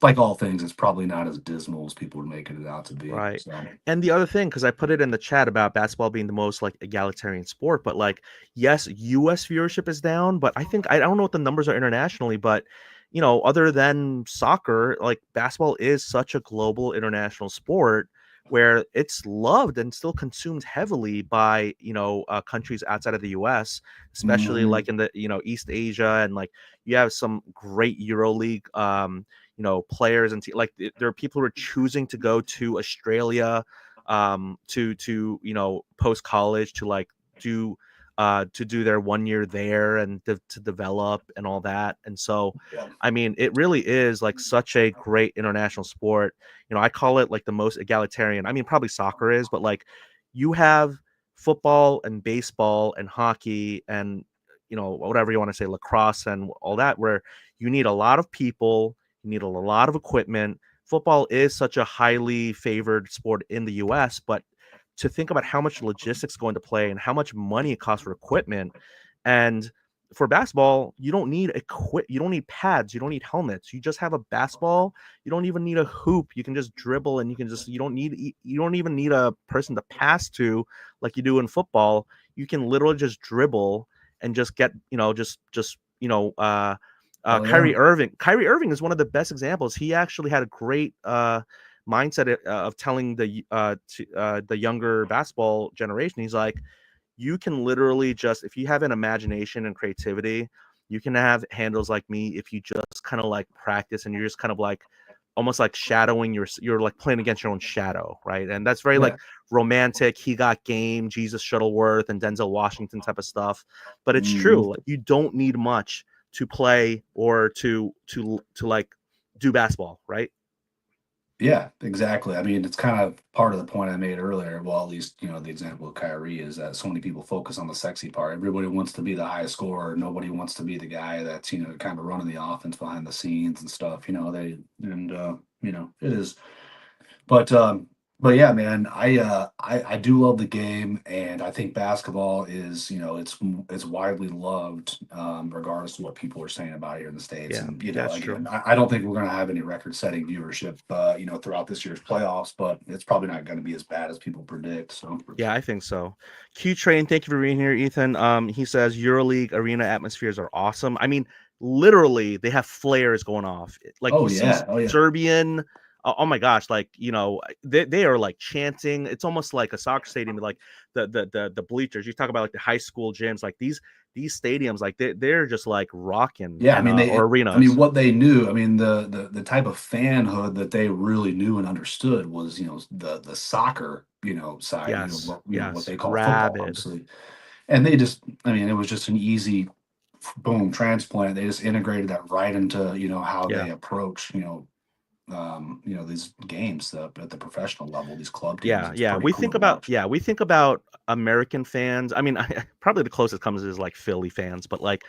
like all things, it's probably not as dismal as people are making it out to be. Right. So And the other thing, because I put it in the chat about basketball being the most like egalitarian sport, but like, yes, US viewership is down, but I don't know what the numbers are internationally, but other than soccer, like basketball is such a global international sport where it's loved and still consumed heavily by, countries outside of the US, especially mhm, like in the, East Asia, and like you have some great EuroLeague players and like there are people who are choosing to go to Australia to post college to like do to do their 1 year there and to develop and all that. And so yeah. I mean it really is like such a great international sport. I call it like the most egalitarian. I mean probably soccer is, but like you have football and baseball and hockey and whatever you want to say, lacrosse and all that, where you need a lot of people, you need a lot of equipment. Football is such a highly favored sport in the US, but to think about how much logistics go into play and how much money it costs for equipment, and for basketball, you don't need pads, you don't need helmets. You just have a basketball. You don't even need a hoop. You can just dribble and you don't even need a person to pass to like you do in football. You can literally just dribble and just get, Oh yeah. Kyrie Irving. Kyrie Irving is one of the best examples. He actually had a great mindset of telling the younger basketball generation. He's like, you can literally just, if you have an imagination and creativity, you can have handles like me if you just kind of like practice and you're just kind of like almost like shadowing you're like playing against your own shadow, right? And that's very like Yeah. romantic. He got game, Jesus Shuttleworth and Denzel Washington type of stuff. But it's Mhm. true. Like, you don't need much to play or to like do basketball, right? Yeah, exactly. I mean, it's kind of part of the point I made earlier. Well, at least, the example of Kyrie is that so many people focus on the sexy part. Everybody wants to be the highest scorer. Nobody wants to be the guy that's, kind of running the offense behind the scenes and stuff. It is. But but yeah, man, I do love the game, and I think basketball is, it's widely loved, regardless of what people are saying about it here in the States. Yeah, And yeah, it's true. again, I don't think we're gonna have any record-setting viewership, throughout this year's playoffs, but it's probably not gonna be as bad as people predict. So Yeah, I think so. Q Train, thank you for being here, Ethan. He says EuroLeague arena atmospheres are awesome. I mean, literally, they have flares going off. Like oh you see yeah, oh yeah. Serbian. Oh my gosh, like they are like chanting. It's almost like a soccer stadium, like the bleachers. You talk about like the high school gyms, like these stadiums, like they're just like rocking Yeah, I and mean or I mean arenas. what they knew, I mean the type of fanhood that they really knew and understood was, the soccer, side, Yes, what yes, they call football, rabid. obviously. And they just, I mean, it was just an easy boom transplant. They just integrated that right into, how Yeah. they approach, these games at the professional level, these club teams. Yeah, It's yeah. pretty cool to watch. We think about American fans. I mean, probably the closest comes is like Philly fans, but like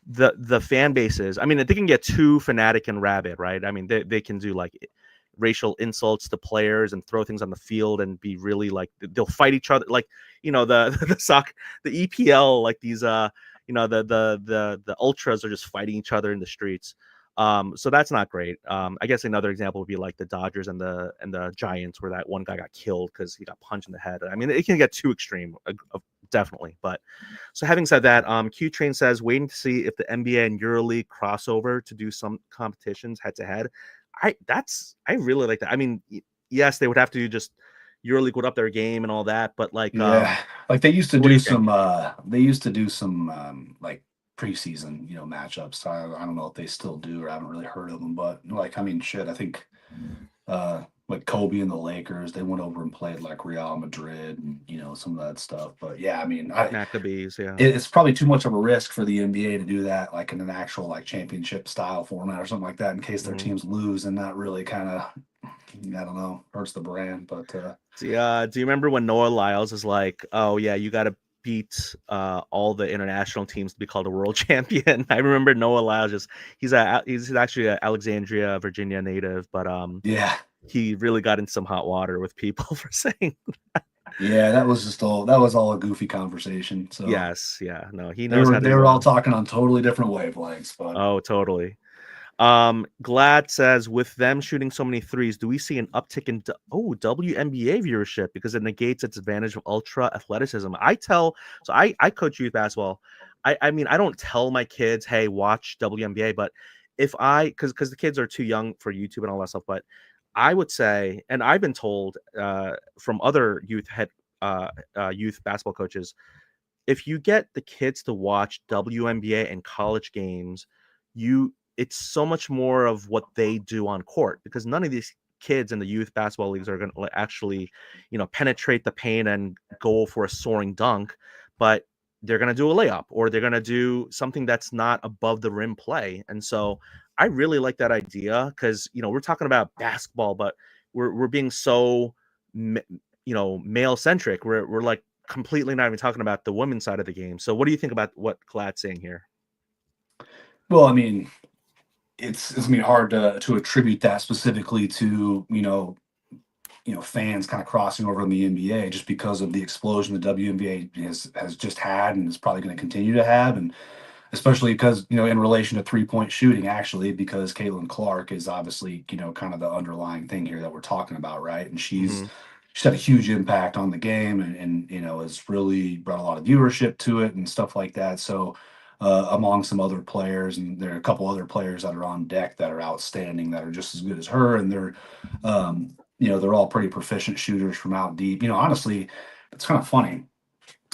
the fan bases. I mean, they can get too fanatic and rabid, right? I mean, they can do like racial insults to players and throw things on the field and be really like they'll fight each other. Like the the soccer, the EPL, like these the ultras are just fighting each other in the streets. So that's not great. I guess another example would be like the Dodgers and the Giants, where that one guy got killed because he got punched in the head. I mean, it can get too extreme, definitely. But so having said that, Q Train says waiting to see if the NBA and EuroLeague crossover to do some competitions head to head. I really like that. I mean, yes, they would have to just EuroLeague would up their game and all that, but like, Yeah, like what do you think? they used to do some like preseason, matchups. I don't know if they still do, or I haven't really heard of them, but like, I mean, shit, I think like Kobe and the Lakers, they went over and played like Real Madrid and, some of that stuff. But yeah, I mean, Maccabees, yeah. it's probably too much of a risk for the NBA to do that, like in an actual like championship style format or something like that, in case their Mhm. teams lose, and that really kind of, I don't know, hurts the brand. But Do you remember when Noah Lyles is like, "Oh yeah, you got to beat all the international teams to be called a world champion"? I remember Noah Lyles he's actually a Alexandria, Virginia native, but yeah, he really got into some hot water with people for saying yeah, that was all a goofy conversation. So yes, yeah, no, he they knows were how they were to. all talking on totally different wavelengths. But Oh, totally. Glad says with them shooting so many threes, do we see an uptick in WNBA viewership because it negates its advantage of ultra athleticism? I coach youth basketball. I mean I don't tell my kids, hey, watch WNBA, but if I because the kids are too young for YouTube and all that stuff, but I would say, and I've been told from other youth basketball coaches, if you get the kids to watch WNBA and college games, it's so much more of what they do on court because none of these kids in the youth basketball leagues are going to actually, penetrate the paint and go for a soaring dunk, but they're going to do a layup or they're going to do something that's not above the rim play. And so I really like that idea because, we're talking about basketball, but we're being so, male centric. We're like completely not even talking about the women's side of the game. So what do you think about what Glad's saying here? well, I mean, it's gonna be hard to attribute that specifically to fans kind of crossing over in the NBA just because of the explosion the WNBA has just had and is probably going to continue to have, and especially because in relation to 3-point shooting, actually, because Caitlin Clark is obviously kind of the underlying thing here that we're talking about, right? And Mm-hmm. she's had a huge impact on the game, and has really brought a lot of viewership to it and stuff like that. So among some other players, and there are a couple other players that are on deck that are outstanding, that are just as good as her, and they're all pretty proficient shooters from out deep. Honestly, it's kind of funny.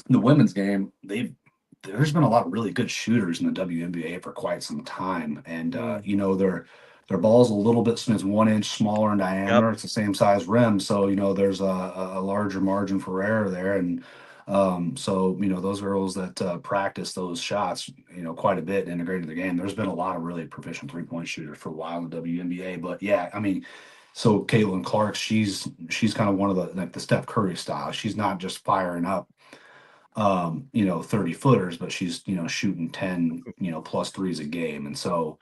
The women's game, there's been a lot of really good shooters in the WNBA for quite some time, and Mm. their ball's a little bit, it's 1 inch smaller in Yep. diameter. It's the same size rim, so there's a larger margin for error there, and so those girls that practice those shots, quite a bit integrated in the game. There's been a lot of really proficient 3-point shooters for a while in the WNBA, but yeah, I mean, So Caitlin Clark, she's kind of one of the like the Steph Curry style. She's not just firing up 30 footers, but she's, shooting 10, plus threes a game. And so,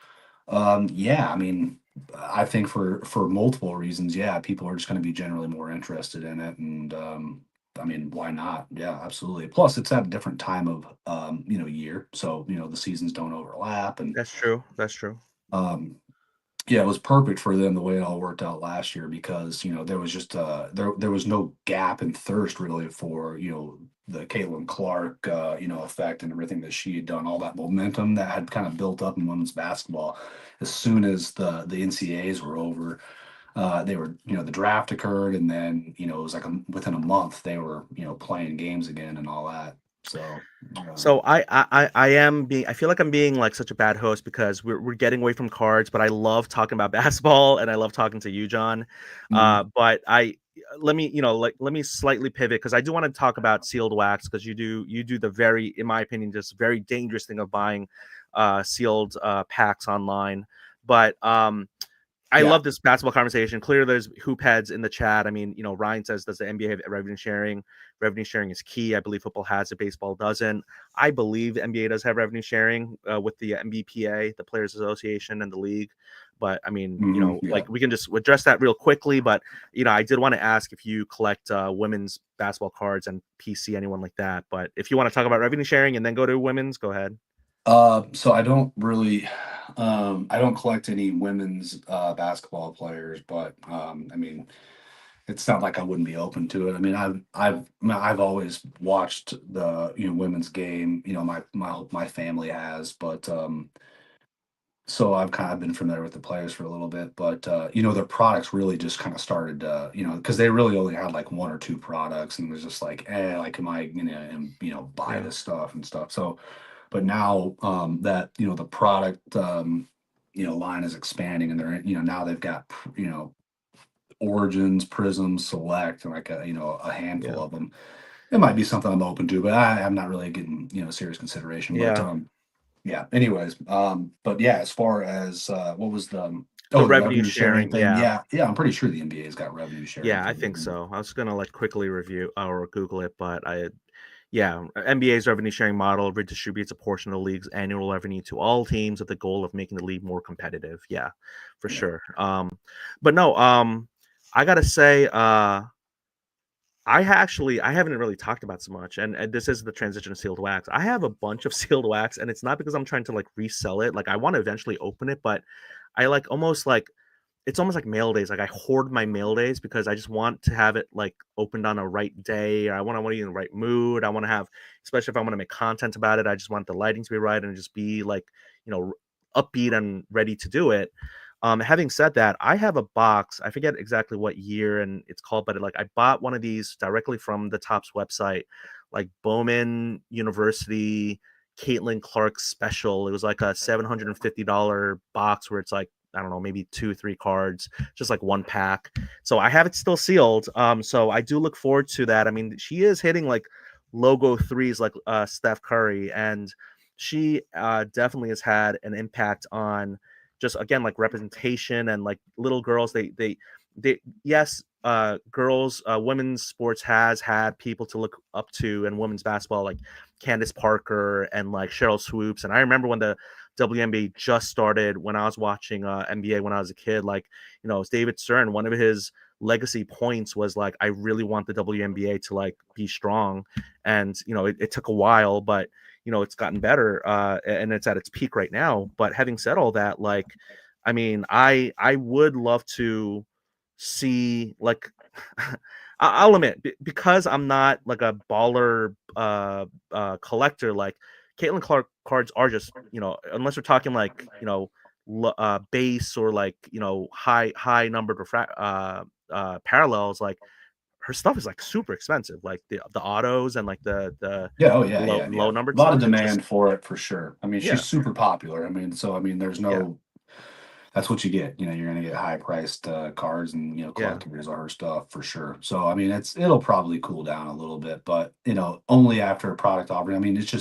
yeah, I mean, I think for multiple reasons, yeah, people are just going to be generally more interested in it. And, I mean, why not? Yeah, absolutely. Plus, it's at a different time of, year. So, the seasons don't overlap. And, That's true. That's true. um, yeah, it was perfect for them the way it all worked out last year because there was just there was no gap and thirst really for the Caitlin Clark effect and everything that she had done, all that momentum that had kind of built up in women's basketball. As soon as the NCAAs were over, they were the draft occurred, and then it was like within a month they were playing games again and all that. So So I am being, I feel like I'm being like such a bad host because we're getting away from cards, but I love talking about basketball and I love talking to you, John. mhm. But let me, let me slightly pivot because I do want to talk about sealed wax because you do the very, in my opinion, just very dangerous thing of buying sealed packs online. But I Yeah. love this basketball conversation. Clearly, there's hoop heads in the chat. I mean, Ryan says, does the NBA have revenue sharing? Revenue sharing is key. I believe football has it, baseball doesn't. I believe the NBA does have revenue sharing with the MBPA, the Players Association, and the league. But I mean, Yeah. like we can just address that real quickly. But I did want to ask if you collect women's basketball cards and PC, anyone like that. But if you want to talk about revenue sharing and then go to women's, go ahead. So I don't really, I don't collect any women's basketball players, but I mean, it's not like I wouldn't be open to it. I mean, I've always watched the women's game. My family has, but so I've kind of been familiar with the players for a little bit. But their products really just kind of started, because they really only had like one or two products, and it was just like, like, am I gonna buy Yeah, this stuff and stuff? So but now that the product line is expanding, and they're now they've got Origins, Prism, Select, and like a handful yeah, of them. It might be something I'm open to, but I'm not really getting serious consideration. But yeah. yeah. Anyways, but yeah, as far as what was The the revenue revenue sharing sharing, thing? yeah. Yeah, yeah, I'm pretty sure the NBA's got revenue sharing Yeah, I for think women. so. I was gonna like quickly review or Google it, but yeah, NBA's revenue sharing model redistributes a portion of the league's annual revenue to all teams with the goal of making the league more competitive. Yeah, for Yeah. sure. But no, I gotta say, I haven't really talked about so much, and this is the transition to sealed wax. I have a bunch of sealed wax, and it's not because I'm trying to like resell it. Like I want to eventually open it, but I like almost like it's almost like mail days. Like I hoard my mail days because I just want to have it like opened on a right day. I want to be in the right mood. I want to have, especially if I want to make content about it. I just want the lighting to be right and just be like, upbeat and ready to do it. Having said that, I have a box. I forget exactly what year and it's called, but like I bought one of these directly from the Topps website, like Bowman University Caitlin Clark special. It was like a $750 box where it's like I don't know, maybe two, three cards, just like one pack. So I have it still sealed. So I do look forward to that. I mean, she is hitting like logo threes like Steph Curry, and she definitely has had an impact on just again like representation and like little girls. They yes, girls, women's sports has had people to look up to, and women's basketball like Candace Parker and like Cheryl Swoops. And I remember when the WNBA just started when I was watching NBA when I was a kid. Like, it was David Stern. One of his legacy points was like, I really want the WNBA to like be strong. And, it took a while, but, it's gotten better and it's at its peak right now. But having said all that, like, I mean, I would love to see like I'll admit because I'm not like a baller collector like Caitlin Clark cards are just unless we're talking like base or like high numbered parallels like her stuff is like super expensive like the autos and like the Yeah, oh yeah, low yeah, low yeah. A numbered lot of stuff it's just demand for it for sure. I mean, yeah she's super popular. I mean, so I mean, there's yeah no that's what you get. You're gonna get high priced cards, and yeah collectibles are her stuff for sure. So I mean, it'll probably cool down a little bit, but only after a product offering. I mean, it's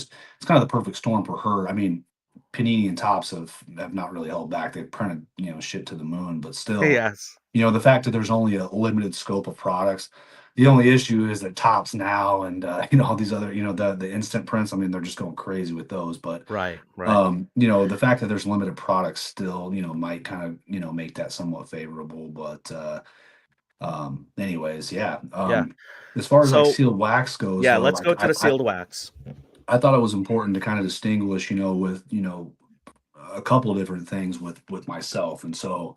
kind of the perfect storm for her. I mean, Panini and Topps have not really held back. They've printed shit to the moon, but still, yes the fact that there's only a limited scope of products. The only issue is that Tops now and all these other, the instant prints. I mean, they're just going crazy with those. But Right, right. the fact that there's limited products still, might kind of, make that somewhat favorable. But anyways, yeah. Yeah. As far as like So sealed wax goes, yeah, though, let's like go to the sealed wax. I thought it was important to kind of distinguish, with, a couple of different things with myself. And so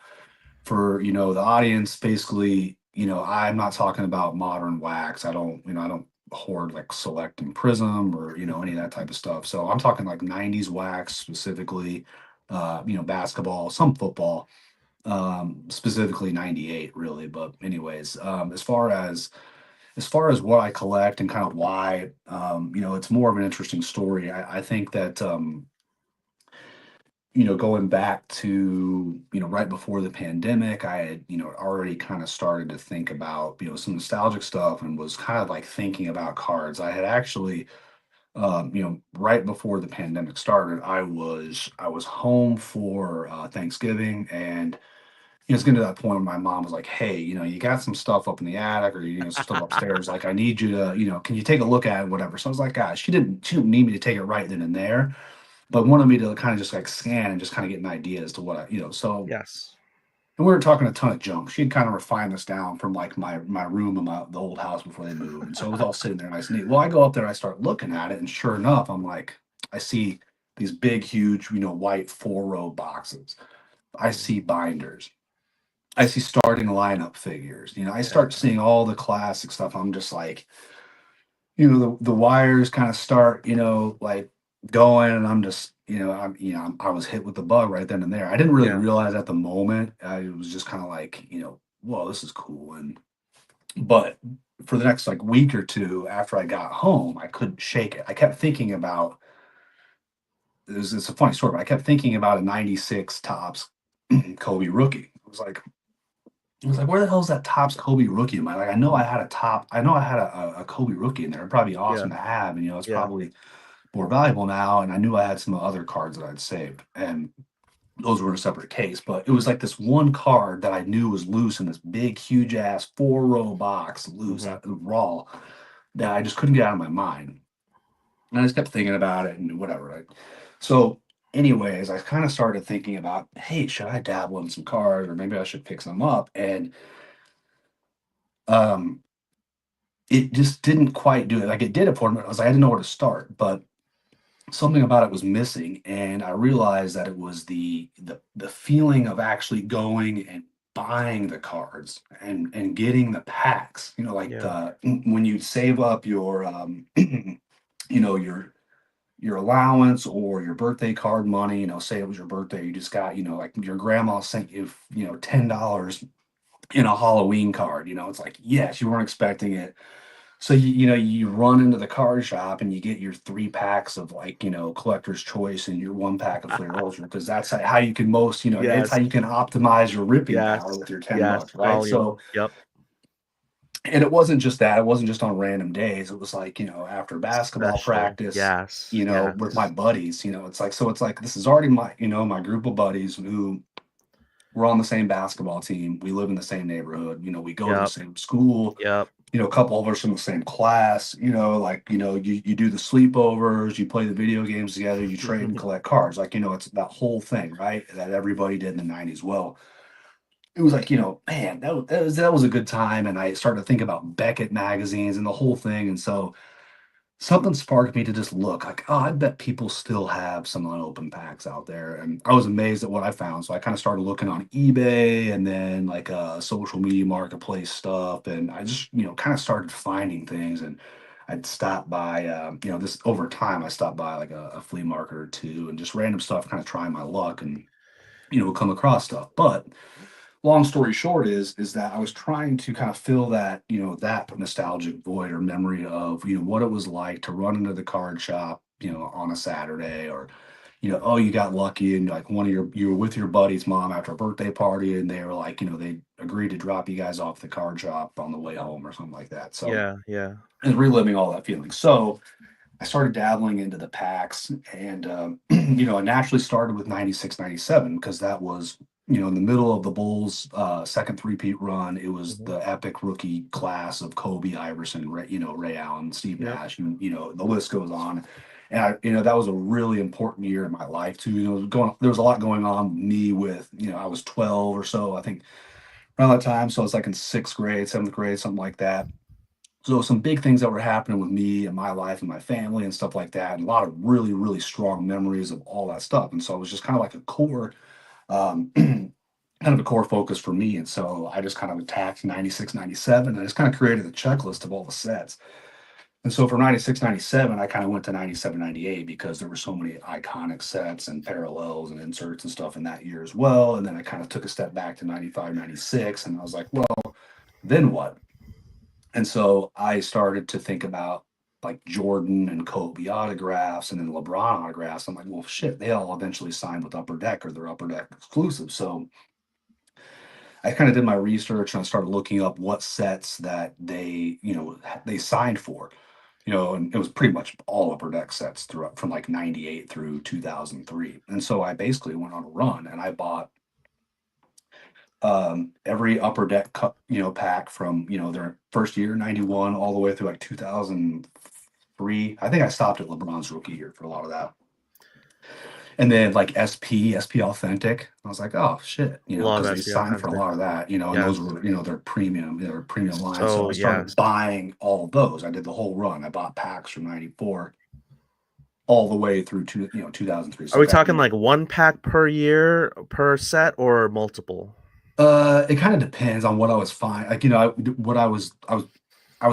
for, the audience, basically, I'm not talking about modern wax. I don't hoard like Select and Prism or, any of that type of stuff. So I'm talking like 90s wax specifically, basketball, some football, specifically 98 really. But anyways, as far as what I collect and kind of why, it's more of an interesting story. I think that, going back to, right before the pandemic, I had, already kind of started to think about, some nostalgic stuff and was kind of like thinking about cards. I had actually, right before the pandemic started, I was home for Thanksgiving, and it's getting to that point where my mom was like, "Hey, you got some stuff up in the attic, or some stuff upstairs. Like, I need you to, can you take a look at it, whatever." So I was like, "Gosh, she didn't need me to take it right then and there, but wanted me to kind of just like scan and just kind of get an idea as to what So, Yes. and we were talking a ton of junk. She'd kind of refined this down from like my room in the old house before they moved, and so it was all sitting there nice and neat. Well, I go up there, I start looking at it, and sure enough, I'm like, I see these big, huge, white 4-row boxes. I Mhm. see binders. I see starting lineup figures. I Yeah. start seeing all the classic stuff. I'm just like, the wires kind of start, like going, and I'm just, I was hit with the bug right then and there. I didn't really Yeah. realize at the moment. It was just kind of like, whoa, this is cool. But for the next like week or two after I got home, I couldn't shake it. I kept thinking about, it's a funny story, but I kept thinking about a 96 Tops Kobe rookie. I was like, where the hell is that Topps Kobe rookie in my, like, I know I had a top, I know I had a Kobe rookie in there. It'd probably be Yeah. awesome to have. And, it's Yeah. probably more valuable now. And I knew I had some other cards that I'd saved. And those were in a separate case. But it was like this one card that I knew was loose in this big, huge ass 4-row box, loose, Hmm. raw, that I just couldn't get out of my mind. And I just kept thinking about it and whatever. Right. So, anyways, I kind of started thinking about, hey, should I dabble in some cards, or maybe I should pick some up? And, um, it just didn't quite do it. Like, it did it for me. I was like, I didn't know where to start, but something about it was missing, and I realized that it was the feeling of actually going and buying the cards and getting the packs. Like Yeah. the when you save up your your allowance or your birthday card money. Say it was your birthday, you just got, like your grandma sent you, $10 in a Halloween card. It's like, yes, you weren't expecting it. So you run into the card shop and you get your 3 packs of, like, collector's choice and your 1 pack of Flair Ultra, because that's how you can most, it's how Yes. you can optimize your ripping power Yes. with your 10 Yes. bucks, right? Volume. So, Yep. and it wasn't just that, it wasn't just on random days. It was like, after basketball Especially. practice, Yes. Yes. with my buddies. It's like this is already my group of buddies who we're on the same basketball team. We live in the same neighborhood. We go to the Yep. same school. Yep. A couple of us in the same class. Like, you do the sleepovers, you play the video games together, you trade and collect cards. Like, it's that whole thing, right? That everybody did in the 90s. Well, it was like, man, that was a good time. And I started to think about Beckett magazines and the whole thing. And so something sparked me to just look like, oh, I bet people still have some unopened packs out there. And I was amazed at what I found. So I kind of started looking on eBay and then like social media marketplace stuff. And I just, kind of started finding things. And I'd stop by, this over time, I stopped by like a flea market or two and just random stuff, kind of trying my luck and, come across stuff. But long story short is that I was trying to kind of fill that, that nostalgic void or memory of, what it was like to run into the card shop, on a Saturday, or, oh, you got lucky and like you were with your buddy's mom after a birthday party, and they were like, they agreed to drop you guys off the card shop on the way home or something like that. So, Yeah. Yeah. and reliving all that feeling. So I started dabbling into the packs, and I naturally started with 96, 97 because that was in the middle of the Bulls' second three-peat run, it was Hmm. the epic rookie class of Kobe, Iverson, Ray Allen, Steve Yep. Nash, and the list goes on. And that was a really important year in my life too. There was a lot going on with me with, I was 12 or so, I think, around that time. So I was like in sixth grade, seventh grade, something like that. So some big things that were happening with me and my life and my family and stuff like that, and a lot of really, really strong memories of all that stuff. And so it was just kind of like a core kind of a core focus for me. And so I just kind of attacked 96, 97, and I just kind of created a checklist of all the sets. And so for 96, 97, I kind of went to 97, 98 because there were so many iconic sets and parallels and inserts and stuff in that year as well. And then I kind of took a step back to 95, 96, and I was like, well, then what? And so I started to think about like Jordan and Kobe autographs and then LeBron autographs. I'm like, well, shit, they all eventually signed with Upper Deck or they're Upper Deck exclusive. So I kind of did my research and I started looking up what sets that they signed for, and it was pretty much all Upper Deck sets throughout from like 98 through 2003. And so I basically went on a run and I bought every Upper Deck pack from, their first year, 91, all the way through like 2003. I think I stopped at LeBron's rookie year for a lot of that. And then like SP Authentic. I was like, oh shit, Love because they SP signed for a Authentic. lot of that, and those Yes. were, their premium line. So So I started yes. buying all of those. I did the whole run. I bought packs from 94 all the way through to 2003. Are So I we got, talking like one pack per year per set or multiple? it kind of depends on what I was fine. Like, what I was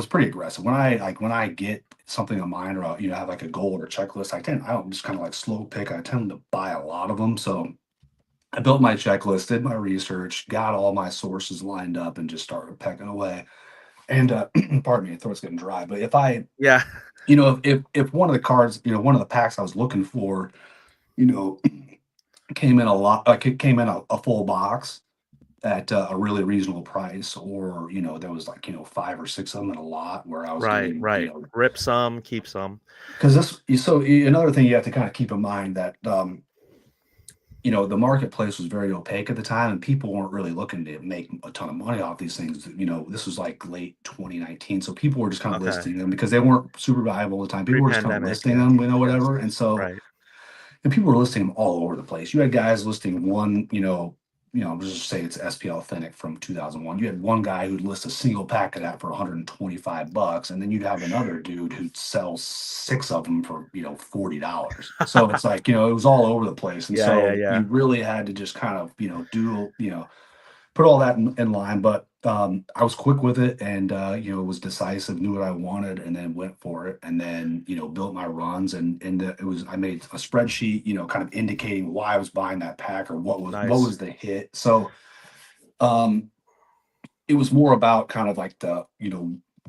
pretty aggressive. When I get something of mine or have like a goal or checklist, I don't just kind of like slow pick. I tend to buy a lot of them. So I built my checklist, did my research, got all my sources lined up, and just started pecking away. And pardon me, my throat's getting dry. But if I, Yeah. if one of the cards, one of the packs I was looking for, you know, came in a lot, it came in a full box at a really reasonable price, or there was like five or six of them in a lot where I was Right, getting right. Rip some, keep some. because another thing you have to kind of keep in mind that the marketplace was very opaque at the time and people weren't really looking to make a ton of money off these things. This was like late 2019. So people were just kind of Okay. listing them because they weren't super valuable at the time. People were just kind of Pre-pandemic, listing yeah. them, Yes. whatever. And so, Right. and people were listing them all over the place. You had guys listing one, let's just say it's SP Authentic from 2001. You had one guy who'd list a single pack of that for 125 bucks, and then you'd have another dude who'd sell six of them for $40. So it's like it was all over the place, and Yeah, yeah, so yeah. you really had to just kind of do put all that in line. But I was quick with it and was decisive, knew what I wanted, and then went for it. And then built my runs and it was I made a spreadsheet, kind of indicating why I was buying that pack or what Nice. was the hit. So um, it was more about kind of like the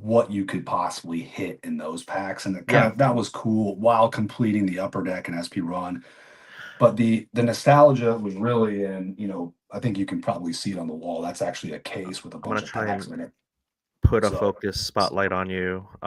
what you could possibly hit in those packs, and Yeah. that was cool while completing the Upper Deck and SP run. But the nostalgia was really in, I think you can probably see it on the wall. That's actually a case with a I'm gonna bunch of try packs and in it. put a So focus spotlight on you. if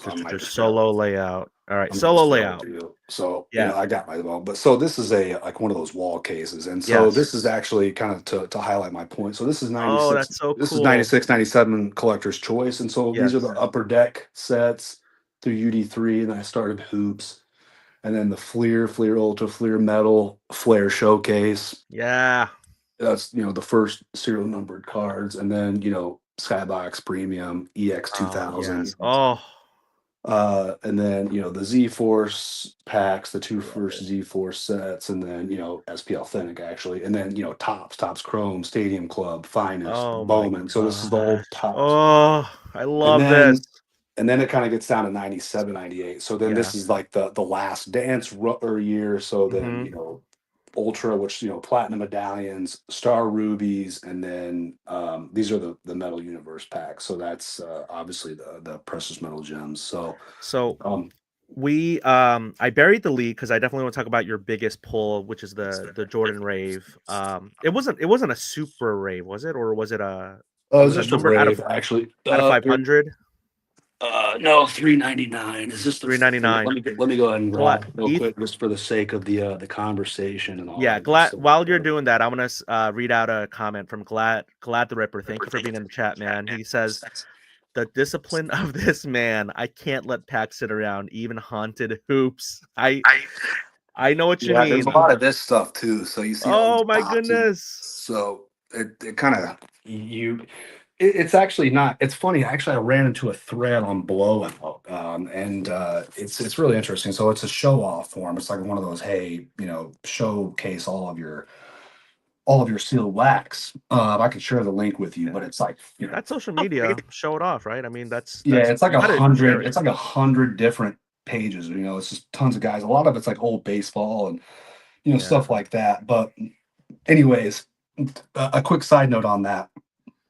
I might just grab, Solo layout. All right, I'm gonna solo just throw it layout. to you. So, Yeah. I got my well, but so this is a like one of those wall cases. And so Yes. this is actually kind of to highlight my point. So this is Oh, 96, that's so this is cool. 96, 97 collector's choice. And so these are Yes. the Upper Deck sets through UD3. And then I started hoops. And then the Fleer Ultra, Fleer Metal, Flair Showcase. Yeah. That's the first serial numbered cards, and then Skybox Premium, EX Oh, 2000, yes. Oh, and then the Z Force packs, the two first Z Force sets, and then SP Authentic actually, and then Tops Chrome, Stadium Club, Finest, oh my Bowman. So this is the gosh. whole Tops, Oh, I and love this. then it kind of gets down to 97, 98. So then Yeah. this is like the last dance year. So then Hmm. Ultra, which platinum medallions, star rubies, and then these are the metal universe packs. So that's obviously the precious metal gems. So So um, I buried the lead because I definitely want to talk about your biggest pull, which is the Jordan Rave. It wasn't a super rave, was it? Or was it a it it was was a just a number out of rave actually. out of Here, 500? No, 399. Is this the? $3.99. Let me go ahead and Glad, grab real quick, just for the sake of the conversation and all yeah, that good glad stuff. while you're doing that, I'm gonna read out a comment from Glad the Ripper. Thank you for being in the chat, man. He says, "The discipline of this man, I can't let Pac sit around, even haunted hoops." I know what you Yeah, there's a mean. lot of this stuff too. So you see all these Oh my boxes. goodness. So it kind of it's actually not. It's funny. Actually, I ran into a thread on Blowout, and it's really interesting. So it's a show off form. It's like one of those, hey, showcase all of your sealed wax. I could share the link with you, but it's like, That's social media. Show it off, right? I mean, yeah, it's like you gotta share it's it. like 100 different pages. It's just tons of guys. A lot of it's like old baseball and Yeah. stuff like that. But anyways, a quick side note on that.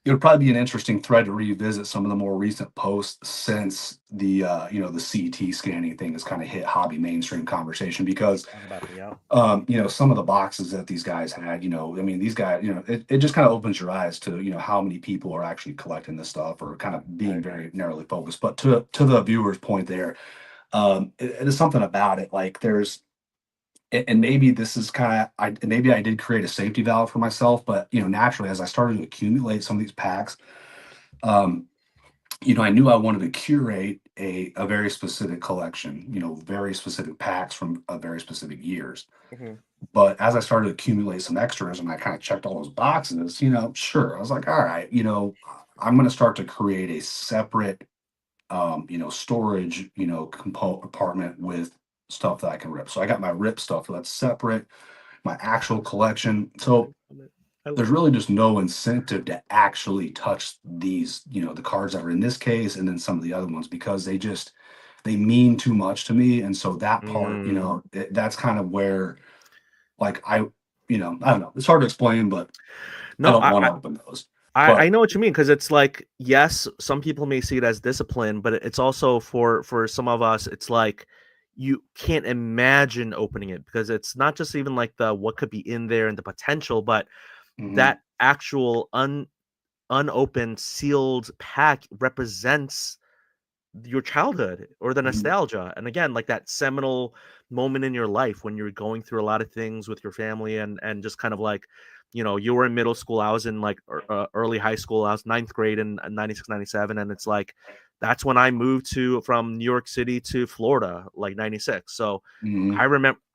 It would probably be an interesting thread to revisit some of the more recent posts since the CT scanning thing has kind of hit hobby mainstream conversation, because I'm about to yell. some of the boxes that these guys had, I mean, these guys, it just kind of opens your eyes to, how many people are actually collecting this stuff or kind of being very narrowly focused. But to the viewer's point there, it is something about it. Like there's, and maybe this is kind of, maybe I did create a safety valve for myself, but naturally, as I started to accumulate some of these packs, um, I knew I wanted to curate a very specific collection, very specific packs from very specific years. Mhm. But as I started to accumulate some extras and I kind of checked all those boxes, sure, I was like, all right, I'm going to start to create a separate, storage, compartment with stuff that I can rip. So I got my rip stuff that's separate, my actual collection. So there's really just no incentive to actually touch these, the cards that are in this case and then some of the other ones, because they mean too much to me. And so that part, that's kind of where, like, I don't know. It's hard to explain, but I No, don't want to open those. I But know what you mean, because it's like, yes, some people may see it as discipline, but it's also for some of us, it's like you can't imagine opening it, because it's not just even like the what could be in there and the potential, but mhm, that actual unopened sealed pack represents your childhood or the mhm, nostalgia. And again, like that seminal moment in your life when you're going through a lot of things with your family, and just kind of like, you were in middle school, I was in like early high school, I was ninth grade in 96, 97, and it's like that's when I moved from New York City to Florida, like 96. So mhm. I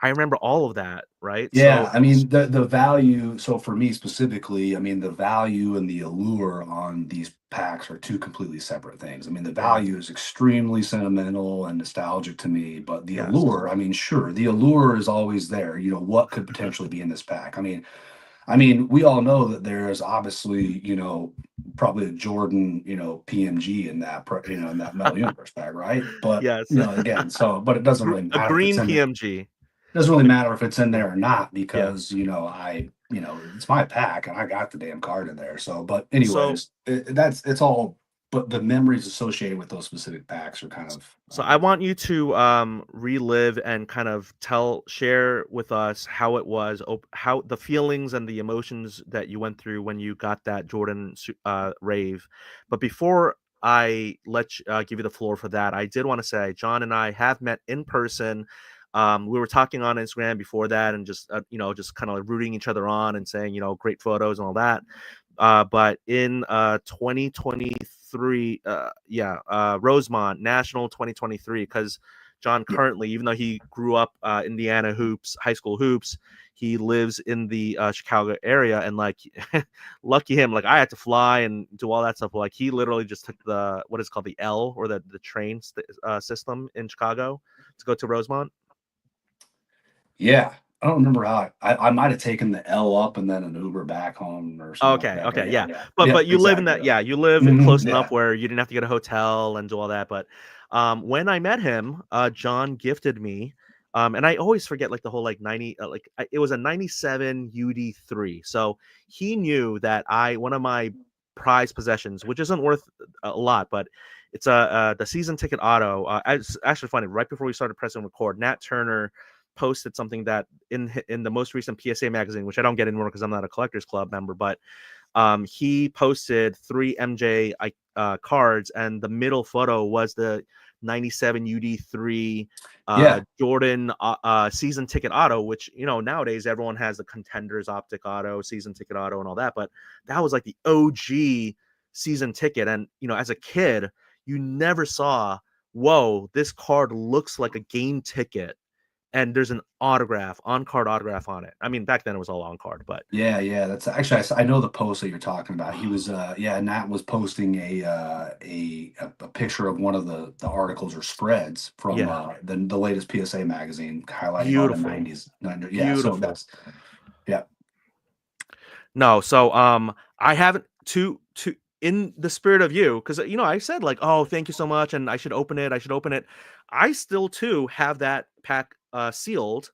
remember all of that, right? Yeah, So I mean the value. So for me specifically, I mean the value and the allure on these packs are two completely separate things. I mean the yeah, value is extremely sentimental and nostalgic to me, but the yes, allure, I mean, sure, the allure is always there. What could potentially be in this pack? I mean, we all know that there's obviously, probably a Jordan, PMG in that, in that Metal Universe bag, right? But yes. again, but it doesn't really A matter if it's green in there. PMG. Doesn't really A, matter if it's in yeah, there or not, yeah. because it's my pack and I got the damn card in there. So, but So anyways, it's all. But the memories associated with those specific packs are kind of. So I want you to relive and kind of share with us how it was, how the feelings and the emotions that you went through when you got that Jordan rave. But before I give you the floor for that, I did want to say John and I have met in person. We were talking on Instagram before that, and just just kind of rooting each other on and saying great photos and all that. But in 2023, Rosemont National 2023, because John Yeah. currently, even though he grew up Indiana hoops, high school hoops, he lives in the Chicago area, and like, lucky him, like I had to fly and do all that stuff. Like he literally just took the what is called the L, or the train system in Chicago to go to Rosemont. Yeah, I don't remember how I might have taken the L up and then an Uber back home or something like Okay, that. But okay, yeah, yeah. yeah, But yeah, you live in exactly. that, Yeah. yeah, you live close enough Yeah. where you didn't have to get a hotel and do all that. But when I met him, John gifted me, and I always forget like the whole like 90 it was a 97 UD3. So he knew that one of my prized possessions, which isn't worth a lot, but it's the season ticket auto. It's actually funny, right before we started pressing record, Nat Turner posted something that in the most recent PSA magazine, which I don't get anymore because I'm not a collectors club member, but he posted 3 MJ cards, and the middle photo was the 97 UD3 Yeah. Jordan season ticket auto, which nowadays everyone has the Contenders optic auto, season ticket auto, and all that. But that was like the OG season ticket, and as a kid, you never saw, whoa, this card looks like a game ticket, and there's an autograph, on card autograph on it. I mean, back then it was all on card, but Yeah, yeah, that's actually I know the post that you're talking about. He was yeah, Nat was posting a picture of one of the articles or spreads from yeah, the latest PSA magazine highlighting all the beautiful, 90s. Yeah, so beautiful. that's yeah. No, so I haven't to in the spirit of you, because I said like, oh, thank you so much, and I should open it. I should open it. I still too have that pack sealed,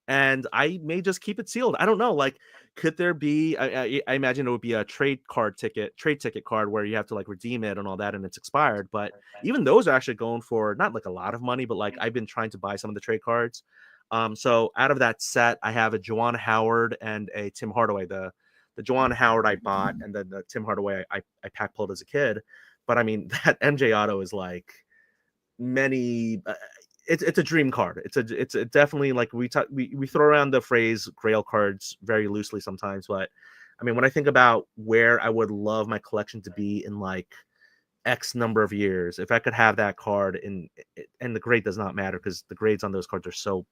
and I may just keep it sealed. I don't know. Like, could there be? I imagine it would be a trade ticket card where you have to like redeem it and all that, and it's expired. But even those are actually going for not like a lot of money, but like I've been trying to buy some of the trade cards. So out of that set, I have a Juwan Howard and a Tim Hardaway. The Juwan Howard I bought, and then the Tim Hardaway I pack pulled as a kid. But I mean, that MJ auto is like many. It's a dream card. It's a definitely, like, we throw around the phrase Grail cards very loosely sometimes, but I mean, when I think about where I would love my collection to be in like X number of years, if I could have that card and the grade does not matter because the grades on those cards are so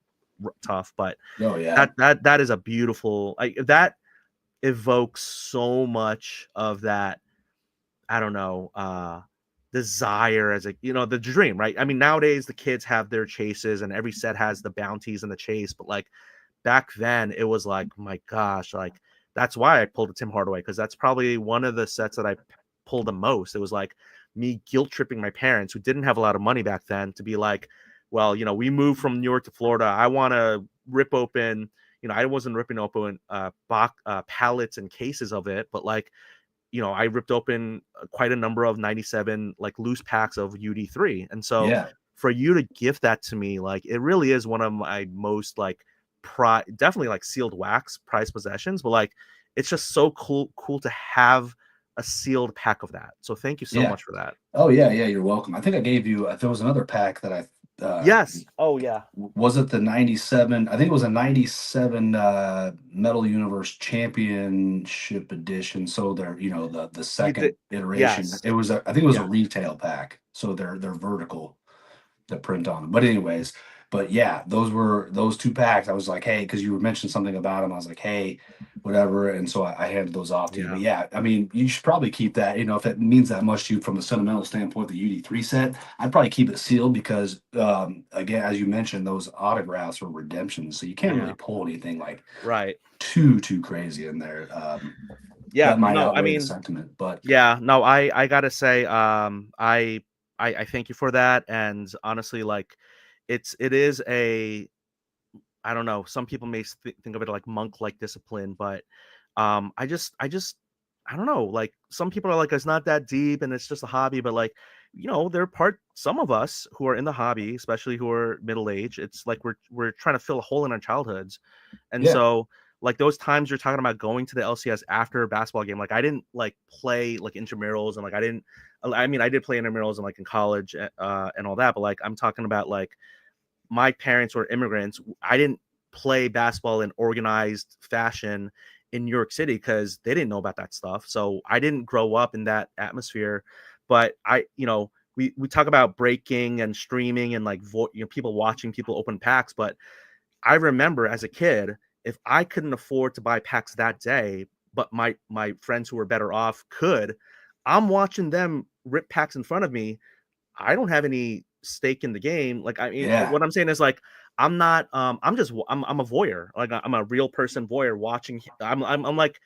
tough, but Oh yeah. that is a beautiful, that evokes so much of that, I don't know, desire as a, the dream, right? I mean, nowadays the kids have their chases and every set has the bounties and the chase, but like back then it was like, my gosh, like that's why I pulled a Tim Hardaway, because that's probably one of the sets that I pulled the most. It was like me guilt tripping my parents, who didn't have a lot of money back then, to be like, well, we moved from New York to Florida. I want to rip open, I wasn't ripping open pallets and cases of it, but like, I ripped open quite a number of 97 like loose packs of UD3. And so Yeah. for you to gift that to me, like, it really is one of my most like definitely like sealed wax prized possessions, but like it's just so cool to have a sealed pack of that. So thank you so Yeah. much for that. Oh yeah, yeah, you're welcome. I think I gave you there was another pack that Yes. Oh yeah. was it the 97? I think it was a 97 Metal Universe Championship edition. So they're, the You second did. iteration. Yes. It was I think it was a Yeah. retail pack. So they're vertical, the print on them. But anyways, but yeah, those two packs. I was like, hey, because you were mentioning something about them. I was like, hey, whatever. And so I handed those off to you. But Yeah. yeah, I mean, you should probably keep that. If it means that much to you from a sentimental standpoint, the UD3 set, I'd probably keep it sealed because, again, as you mentioned, those autographs are redemptions, so you can't really Yeah. pull anything like Right. too crazy in there. Yeah. That might No, I outweigh the mean, sentiment, but yeah, no, I gotta say, I thank you for that. And honestly, like, it is a, I don't know, some people may think of it like monk like discipline, but I don't know, like, some people are like, it's not that deep and it's just a hobby, but like, some of us who are in the hobby, especially who are middle age, it's like we're trying to fill a hole in our childhoods. And yeah, so like those times you're talking about going to the LCS after a basketball game, like I didn't like play like intramurals, and like I mean, I did play intramurals and like in college and all that, but like I'm talking about like my parents were immigrants. I didn't play basketball in organized fashion in New York City because they didn't know about that stuff. So I didn't grow up in that atmosphere. But we talk about breaking and streaming and like people watching people open packs. But I remember as a kid, if I couldn't afford to buy packs that day, but my friends who were better off could, I'm watching them rip packs in front of me. I don't have any stake in the game. Like, I mean, yeah. what I'm saying is like, I'm not, I'm a voyeur. Like, I'm a real person voyeur watching. I'm like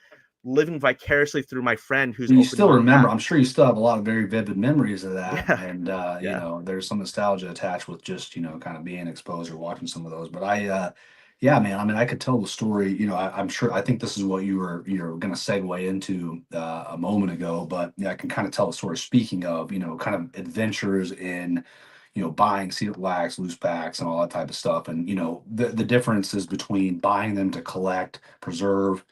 living vicariously through my friend who's You opening still their remember, pack. I'm sure you still have a lot of very vivid memories of that. Yeah. And, Yeah. there's some nostalgia attached with just, kind of being exposed or watching some of those. But yeah, man, I mean, I could tell the story, I'm sure, I think this is what you're going to segue into a moment ago, but yeah, I can kind of tell the story. Speaking of, kind of adventures in, buying sealed wax, loose packs, and all that type of stuff. And, the differences between buying them to collect, preserve,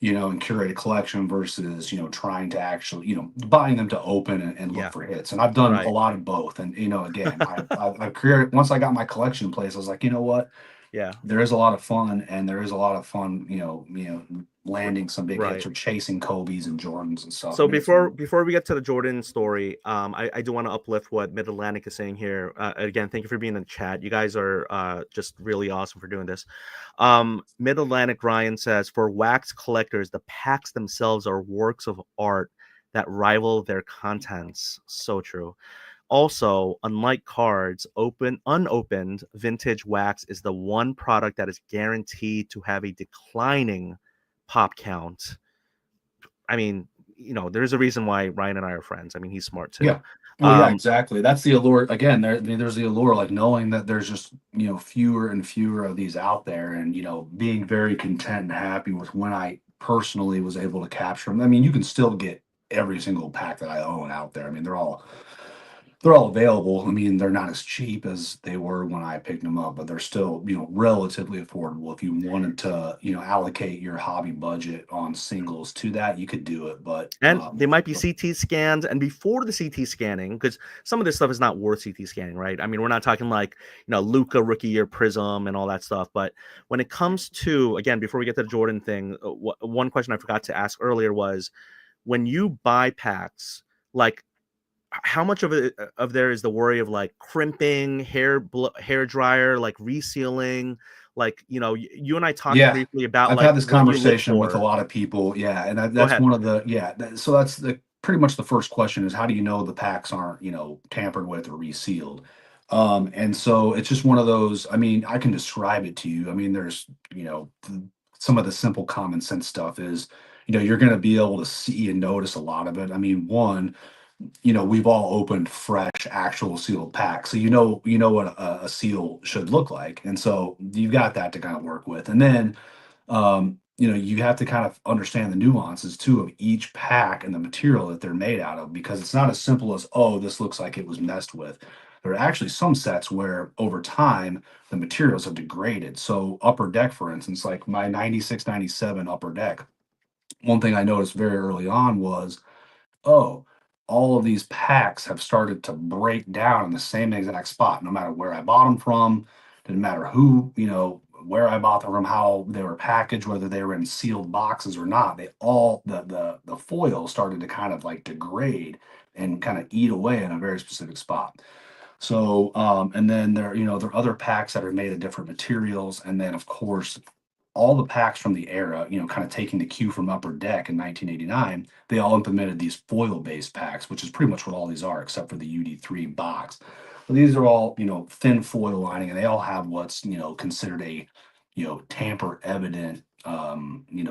and curate a collection versus, trying to actually, buying them to open and look Yeah, for hits. And I've done a right. lot of both. And, again, I've created, once I got my collection in place, I was like, you know what? Yeah. There is a lot of fun, and there is a lot of fun, r- landing some big hits Right. or chasing Kobe's and Jordans and stuff. I So mean, it's before we get to the Jordan story, I do want to uplift what Mid Atlantic is saying here. Again, thank you for being in the chat. You guys are just really awesome for doing this. Mid Atlantic Ryan says for wax collectors, the packs themselves are works of art that rival their contents. So true. Also, unlike cards, unopened vintage wax is the one product that is guaranteed to have a declining pop count. I mean, there's a reason why Ryan and I are friends. I mean, he's smart too. Yeah. Well, yeah, Um, exactly. That's the allure. Again, I mean, there's the allure, like knowing that there's just, fewer and fewer of these out there, and, being very content and happy with when I personally was able to capture them. I mean, you can still get every single pack that I own out there. I mean, they're all available. I mean, they're not as cheap as they were when I picked them up, but they're still, relatively affordable. If you wanted to, allocate your hobby budget on singles to that, you could do it. But and they might be CT scans. And before the CT scanning, because some of this stuff is not worth CT scanning, right? I mean, we're not talking like, Luca rookie year prism and all that stuff. But when it comes to, again, before we get to the Jordan thing, one question I forgot to ask earlier was when you buy packs, like how much of it of there is the worry of like crimping, hair dryer, like resealing, like you and I talked yeah, briefly about I've like had this what you look conversation with a for. lot of people. Yeah, and Go that's ahead. one of the so that's the pretty much the first question is how do you know the packs aren't tampered with or resealed? And so it's just one of those. I mean, I can describe it to you. I mean, there's some of the simple common sense stuff is you're going to be able to see and notice a lot of it. I mean, one, we've all opened fresh, actual sealed packs, so you know what a seal should look like, and so you've got that to kind of work with, and then you have to kind of understand the nuances too of each pack and the material that they're made out of, because it's not as simple as, oh, this looks like it was messed with. There are actually some sets where over time the materials have degraded. So Upper Deck, for instance, like my 96, 97 Upper Deck, one thing I noticed very early on was, oh, all of these packs have started to break down in the same exact spot, no matter where I bought them from, didn't matter who, where I bought them from, how they were packaged, whether they were in sealed boxes or not. They all the foil started to kind of like degrade and kind of eat away in a very specific spot. So, and then there are other packs that are made of different materials, and then of course all the packs from the era, kind of taking the cue from Upper Deck in 1989, they all implemented these foil-based packs, which is pretty much what all these are, except for the UD3 box. But these are all, thin foil lining, and they all have what's, considered a, tamper evident,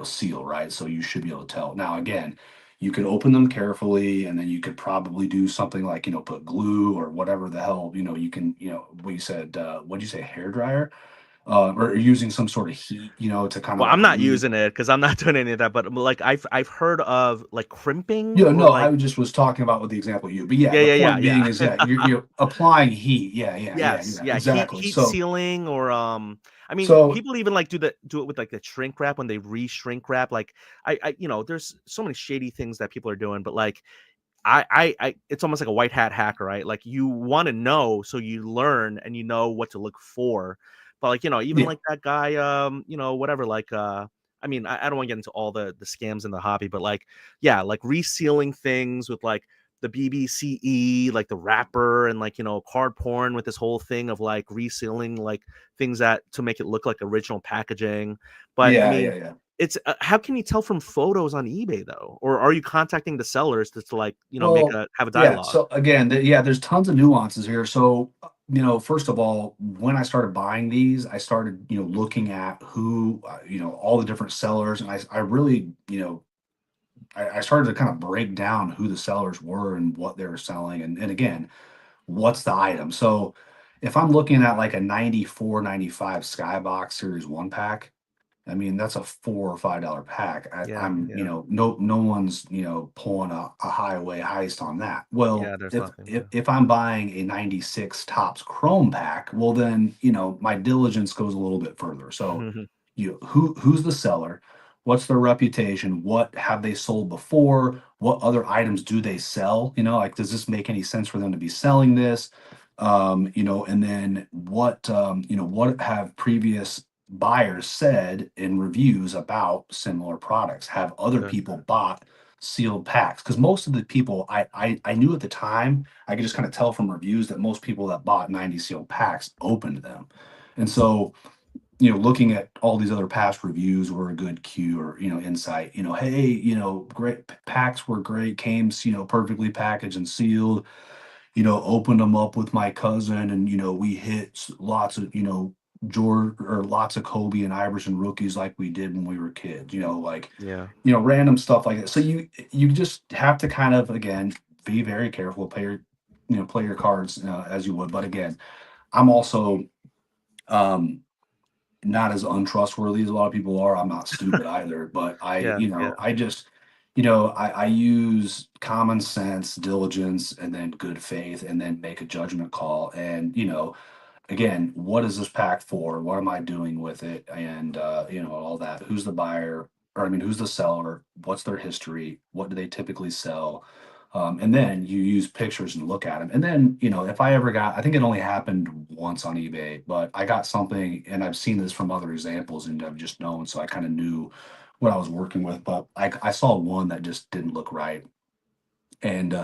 seal, right? So you should be able to tell. Now, again, you could open them carefully, and then you could probably do something like, put glue or whatever the hell, you can, what you said, what'd you say, hair dryer? Or using some sort of heat, to kind of Well, like I'm not remove. using it because I'm not doing any of that, but like I've heard of like crimping Yeah, or no, like I just was talking about with the example you, but yeah, yeah, the yeah, yeah, point being is that you're yeah. you're applying heat. Yeah, yeah, yeah, Yes, yeah, yeah, heat exactly. heat So, sealing or I mean so people even like do it with like the shrink wrap when they re-shrink wrap. Like I there's so many shady things that people are doing, but like I it's almost like a white hat hacker, right? Like you want to know so you learn and you know what to look for. But like, even yeah, like that guy, whatever, like I mean, I don't want to get into all the scams in the hobby, but like, yeah, like resealing things with like the BBCE, like the wrapper, and like card porn with this whole thing of like resealing like things that to make it look like original packaging. But I yeah, yeah, mean, yeah. it's how can you tell from photos on eBay though? Or are you contacting the sellers to like, make Well, a have a yeah. dialogue? So again, yeah, there's tons of nuances here. So, first of all, when I started buying these, I started, looking at who, all the different sellers, and I really, I started to kind of break down who the sellers were and what they were selling, and again, what's the item. So, if I'm looking at like a 94, 95 Skybox Series One pack, I mean, that's a $4 or $5 pack. Yeah, I'm, yeah, no one's, pulling a highway heist on that. Well, yeah. There's if nothing. if if I'm buying a 96 Tops Chrome pack, well then, my diligence goes a little bit further. So, Yeah. who's the seller? What's their reputation? What have they sold before? What other items do they sell? You know, like, does this make any sense for them to be selling this? You know, and then you know, what have previous buyers said in reviews about similar products? Have other Okay. people bought sealed packs? Because most of the people I knew at the time, I could just kind of tell from reviews that most people that bought 90 sealed packs opened them. And so, you know, looking at all these other past reviews were a good cue or, you know, insight, you know, hey, you know, great packs were great, came, you know, perfectly packaged and sealed, you know, opened them up with my cousin and, you know, we hit lots of, you know, George or lots of Kobe and Iverson rookies like we did when we were kids, you know, like, Yeah. you know, random stuff like that. So you just have to kind of, again, be very careful, play your, you know, play your cards as you would. But again, I'm also, um, not as untrustworthy as a lot of people are. I'm not stupid either, but Yeah. you Yeah. know, I just, you know, I use common sense, diligence, and then good faith, and then make a judgment call. And, you know, again, what is this pack for? What am I doing with it? And, you know, all that. Who's the buyer? Or, I mean, who's the seller? What's their history? What do they typically sell? And then you use pictures and look at them. And then, you know, if I ever got, I think it only happened once on eBay, but I got something and I've seen this from other examples and I've just known. So I kind of knew what I was working with. But I saw one that just didn't look right. And,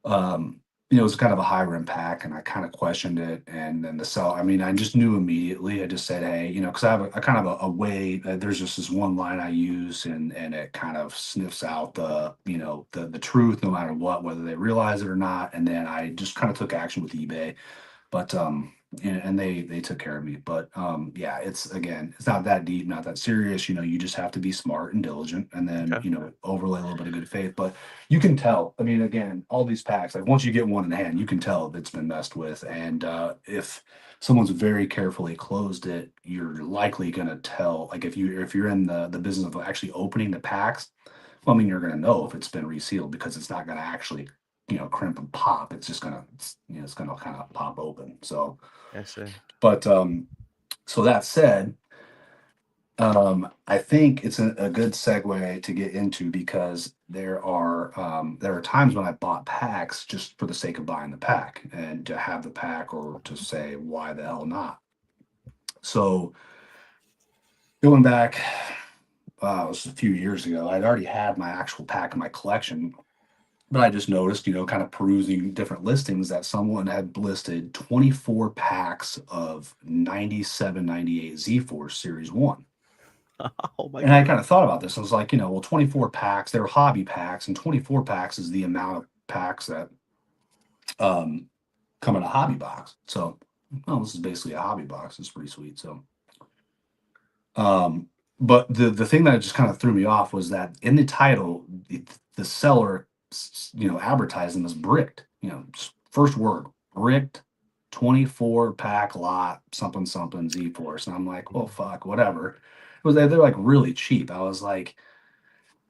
um, you know, it was kind of a higher impact and I kind of questioned it. And then the sell, I mean, I just knew immediately. I just said, hey, you know, because I have a kind of a way, there's just this one line I use and it kind of sniffs out the, you know, the truth no matter what, whether they realize it or not. And then I just kind of took action with eBay. But and they took care of me. But yeah, it's again, it's not that deep, not that serious. You know, you just have to be smart and diligent, and then Okay. you know, overlay a little bit of good faith. But you can tell. I mean, again, all these packs, like once you get one in hand, you can tell if it's been messed with, and if someone's very carefully closed it, you're likely going to tell. Like if you're in the business of actually opening the packs, well, I mean, you're going to know if it's been resealed because it's not going to actually, you know, crimp and pop. It's just going to, you know, it's going to kind of pop open. So, I see. but so that said, I think it's a good segue to get into because there are times when I bought packs just for the sake of buying the pack and to have the pack or to say why the hell not. So going back, it was a few years ago. I'd already had my actual pack in my collection, but I just noticed, you know, kind of perusing different listings that someone had listed 24 packs of 97, 98 Z-Force Series 1. Oh my And I god. kind of thought about this. I was like, you know, well, 24 packs, they're hobby packs, and 24 packs is the amount of packs that um, come in a hobby box. So, well, this is basically a hobby box. It's pretty sweet. So, um, but the thing that just kind of threw me off was that in the title, the seller, you know, advertised them as bricked. You know, first word bricked, 24 pack lot, something something Z Force, and I'm like, well, Mhm. fuck, whatever. It was they're like really cheap. I was like,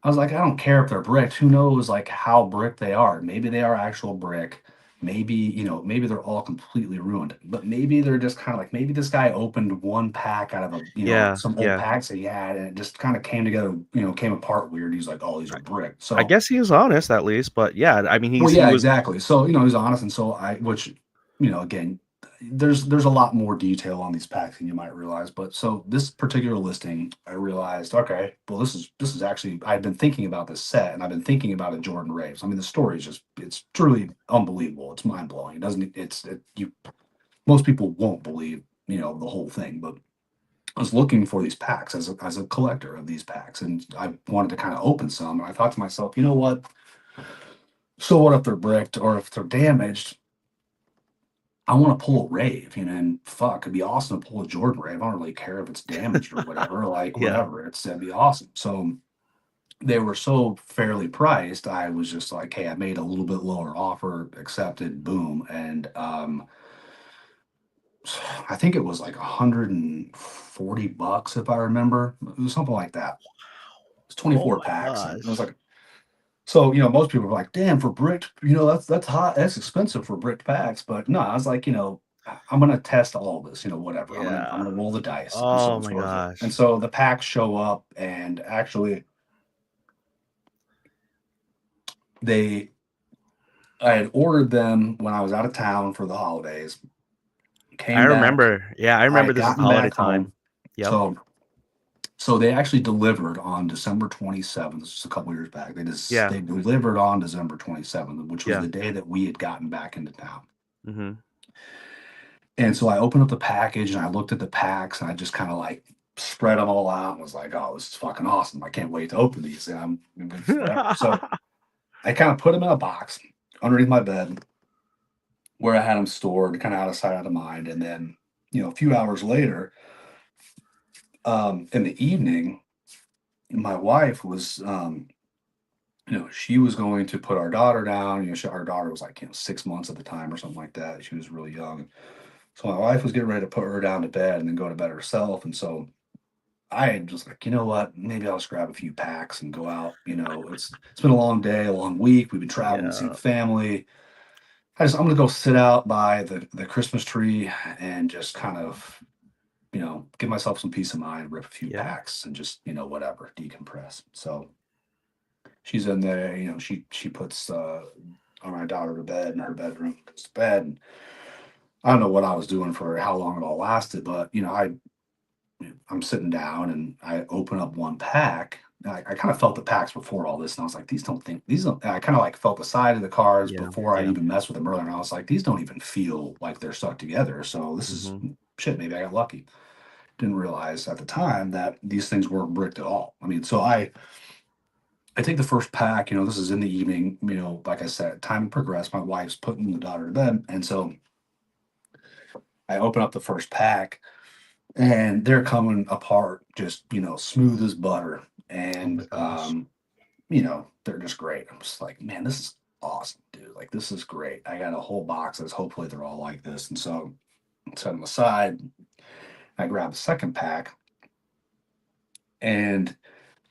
I don't care if they're bricked. Who knows like how brick they are? Maybe they are actual brick. Maybe, you know, maybe they're all completely ruined. But maybe they're just kind of like maybe this guy opened one pack out of a, you know, Yeah. some old Yeah. packs that he had and it just kind of came together, you know, came apart weird. He's like, oh, these I, are brick. I So guess he was honest at least, but yeah, I mean well, he yeah, was exactly. So, you know, he's honest. And so which, you know, again, there's a lot more detail on these packs than you might realize. But so this particular listing, I realized, okay, well, this is actually, I've been thinking about this set and I've been thinking about a Jordan Raves. I mean, the story is just, it's truly unbelievable. It's mind blowing. It doesn't, you, most people won't believe, you know, the whole thing, but I was looking for these packs as a collector of these packs and I wanted to kind of open some. And I thought to myself, you know what? So what if they're bricked or if they're damaged? I want to pull a rave, you know, and fuck, it'd be awesome to pull a Jordan rave. I don't really care if it's damaged or whatever, like yeah. whatever. It'd be awesome. So they were so fairly priced. I was just like, hey, I made a little bit lower offer, accepted, boom, and I think it was like $140 if I remember. It was something like that. It's Oh 24 my packs, and it was gosh. like so, you know, most people are like, damn, for bricked, you know, that's hot, that's expensive for bricked packs. But no, I was like, you know, I'm gonna test all this, whatever. I'm Yeah. gonna roll the dice, and so Oh on and my so forth. And gosh. so the packs show up, and actually, they I had ordered them when I was out of town for the holidays. I Came back, remember. Yeah, I I remember had this is gotten holiday back time. home. Yep. So they actually delivered on December 27th. This was a couple years back. Yeah. They delivered on December 27th, which was Yeah. the day that we had gotten back into town. Mm-hmm. And so I opened up the package and I looked at the packs and I just kind of like spread them all out and was like, oh, this is fucking awesome. I can't wait to open these. And I'm good forever. So I kind of put them in a box underneath my bed where I had them stored, kind of out of sight, out of mind. And then, a few hours later, in the evening, my wife was, she was going to put our daughter down. Our daughter was like, 6 months at the time or something like that. She was really young. So my wife was getting ready to put her down to bed and then go to bed herself. And so I had just like, you know what? Maybe I'll just grab a few packs and go out. It's been a long day, a long week. We've been traveling, seeing Yeah. family. I'm gonna go sit out by the Christmas tree and just kind of, give myself some peace of mind, rip a few Yeah. packs and just, whatever, decompress. So she's in there, she puts my daughter to bed in her bedroom, goes to bed. And I don't know what I was doing for how long it all lasted, but I'm sitting down and I open up one pack. I kind of felt the packs before all this, and I was like, these don't. And I kind of like felt the side of the cards Yeah. before I'd Yeah. even messed with them earlier, and I was like, these don't even feel like they're stuck together. So this is Mm-hmm. shit. Maybe I got lucky. Didn't realize at the time that these things weren't bricked at all. I mean, so I take the first pack. This is in the evening. Like I said, time progressed. My wife's putting the daughter to bed, and so I open up the first pack and they're coming apart just smooth as butter, Oh my and gosh. they're just great. I'm just like, man, this is awesome, dude. Like, this is great. I got a whole box of this. Hopefully they're all like this. And so I set them aside. I grab the second pack, and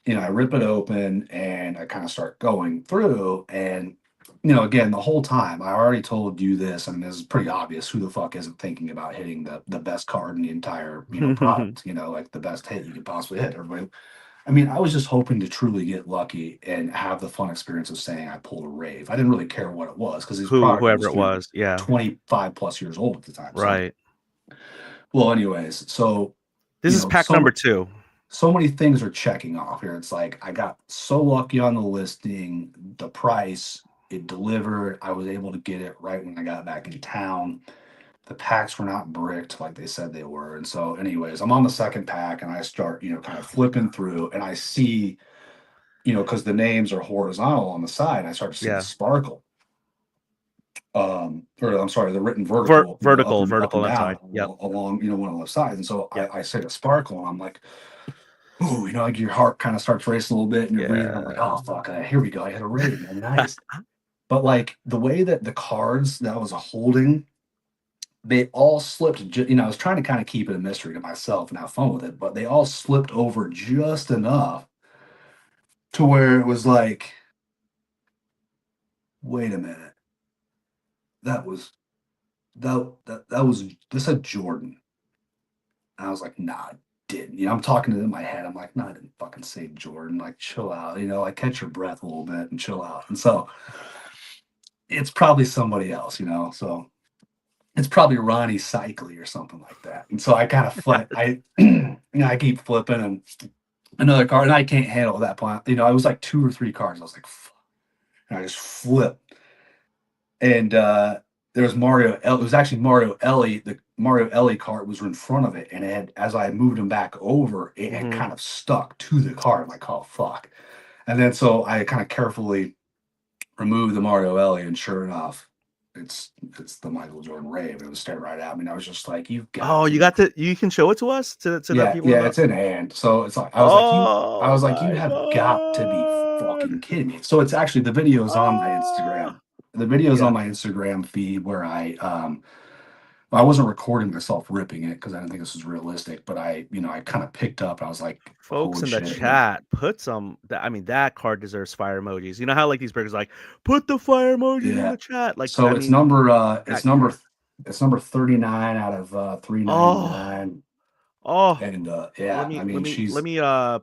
I rip it open and I kind of start going through. And again, the whole time I already told you this, and this is pretty obvious. Who the fuck isn't thinking about hitting the best card in the entire product? Like the best hit you could possibly hit. Everybody. I mean, I was just hoping to truly get lucky and have the fun experience of saying I pulled a rave. I didn't really care what it was because this product Whoever was it was. Yeah. 25 plus years old at the time. So, Right. well, anyways, so This is pack number 2. so many things are checking off here. It's like I got so lucky on the listing, the price, it delivered. I was able to get it right when I got back in town. The packs were not bricked like they said they were. And so, anyways, I'm on the second pack and I start, kind of flipping through and I see, because the names are horizontal on the side, I start to see the Yeah. sparkle. Or I'm sorry, the written vertical, Vertical up and on that down side. Yep. along, one of the sides. And so Yep. I say the sparkle and I'm like, ooh, like your heart kind of starts racing a little bit and you're breathing. I'm like, Yeah. oh fuck, here we go. I hit a rave, man. Nice. But like the way that the cards that I was holding, they all slipped. I was trying to kind of keep it a mystery to myself and have fun with it, but they all slipped over just enough to where it was like, wait a minute, that was that was this said Jordan. And I was like, nah, it didn't. I'm talking to it in my head. I'm like, no, I didn't fucking say Jordan. Like, chill out. Like catch your breath a little bit and chill out. And so it's probably somebody else. So it's probably Ronnie Cycli or something like that. And so I kind of flip. I keep flipping and another card, and I can't handle that point. I was like 2 or 3 cards. I was like, fuck. And I just flipped. And there was Mario. It was actually Mario Ellie. The Mario Ellie card was in front of it, and it had, as I moved him back over, it had kind of stuck to the card. I'm like, oh fuck! And then so I kind of carefully removed the Mario Ellie, and sure enough, it's the Michael Jordan rave. It was staring right at me, and I was just like, you've got Oh, to you be. got to. You can show it to us to the Yeah, people. yeah, it's in hand. So it's like I Oh was like, you my have got to be god. fucking kidding me. So it's actually the videos on my Ah. Instagram. The videos Yeah. on my Instagram feed where I wasn't recording myself ripping it because I didn't think this was realistic, but I kind of picked up. I was like, Folks holy in the shit. chat, put some. I mean, that card deserves fire emojis. You know how like these burgers like put the fire emojis in Yeah. the chat. Like, So I it's mean, number that card. It's number 39 out of Oh, 399. oh. And Let yeah, me I let mean, me let me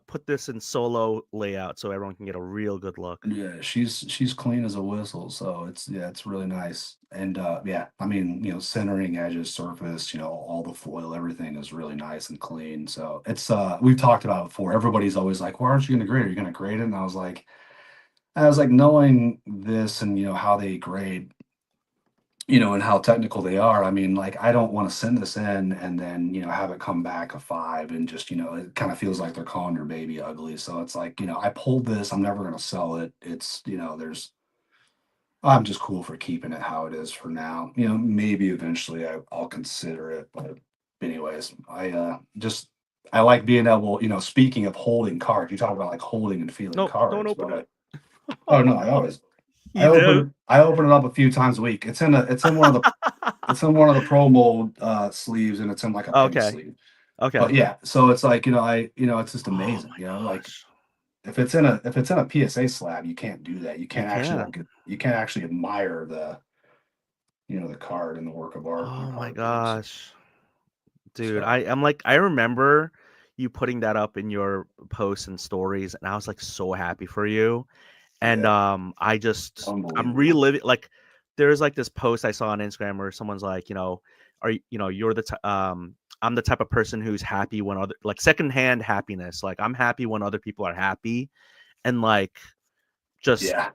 put this in solo layout so everyone can get a real good look. she's clean as a whistle. So it's really nice. And yeah, I mean, centering edges, surface, all the foil, everything is really nice and clean. So it's we've talked about it before. Everybody's always like, "Why aren't you going to grade it? Are you going to grade it?" And I was like, knowing this and how they grade, and how technical they are. I mean, like, I don't want to send this in and then, have it come back a 5 and just, it kind of feels like they're calling your baby ugly. So it's like, I pulled this, I'm never going to sell it. It's, I'm just cool for keeping it how it is for now. Maybe eventually I'll consider it. But anyways, I like being able, speaking of holding cards, you talk about like holding and feeling No, don't cards, open but it. like, oh no, I You do? open it up a few times a week. It's in one of the promo sleeves, and it's in like a penny Okay. sleeve. Okay. But yeah, so it's like, it's just Oh amazing. my Like, gosh. if it's in a PSA slab, you can't do that. You You can't actually can. like you can't actually admire the card and the work of art and Oh the my cardboard. gosh. Dude, So I'm like I remember you putting that up in your posts and stories and I was like so happy for you. And yeah, I'm unbelievable. reliving like there's like this post I saw on Instagram where someone's like, you're I'm the type of person who's happy when other like secondhand happiness. Like I'm happy when other people are happy and like just Yeah.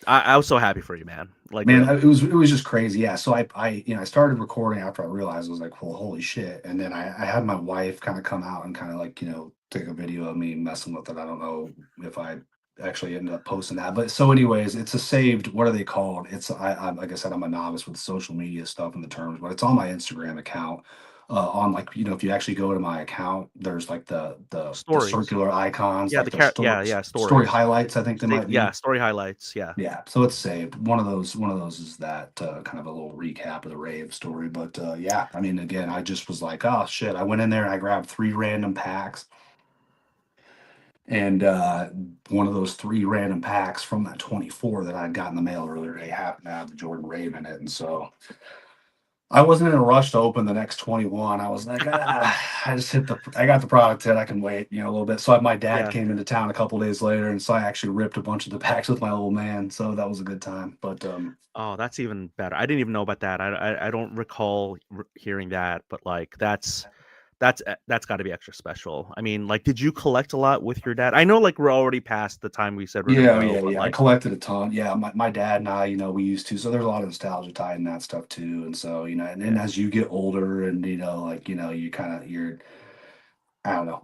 I was so happy for you, man. Like Man, really. it was just crazy. Yeah. So I started recording after I realized I was like, well, holy shit. And then I had my wife kind of come out and kind of like, take a video of me messing with it. I don't know if I actually ended up posting that. But so anyways, it's a saved, what are they called? I like I said, I'm a novice with social media stuff and the terms, but it's on my Instagram account. On like, if you actually go to my account, there's like the Stories. circular icons, Yeah, like the the yeah, story stories. highlights, I think they might Yeah, be. story highlights. Yeah. Yeah, so it's saved. One of those is that kind of a little recap of the rave story. But yeah, I mean, again, I just was like, oh shit. I went in there and I grabbed 3 random packs, and one of those 3 random packs from that 24 that I'd got in the mail earlier today happened to have the Jordan Rave in it, and so I wasn't in a rush to open the next 21. I was like, I got the product hit. I can wait, a little bit. So my dad Yeah. came into town a couple days later, and so I actually ripped a bunch of the packs with my old man. So that was a good time. But Oh, that's even better. I didn't even know about that. I don't recall hearing that, but like that's got to be extra special. I mean, like, did you collect a lot with your dad? I know, like, we're already past the time we said we're gonna yeah, go, yeah, but yeah. I like, collected a ton. Yeah, my dad and I, we used to. So there's a lot of nostalgia tied in that stuff too. And so, and yeah, as you get older and, like, you kind of, I don't know.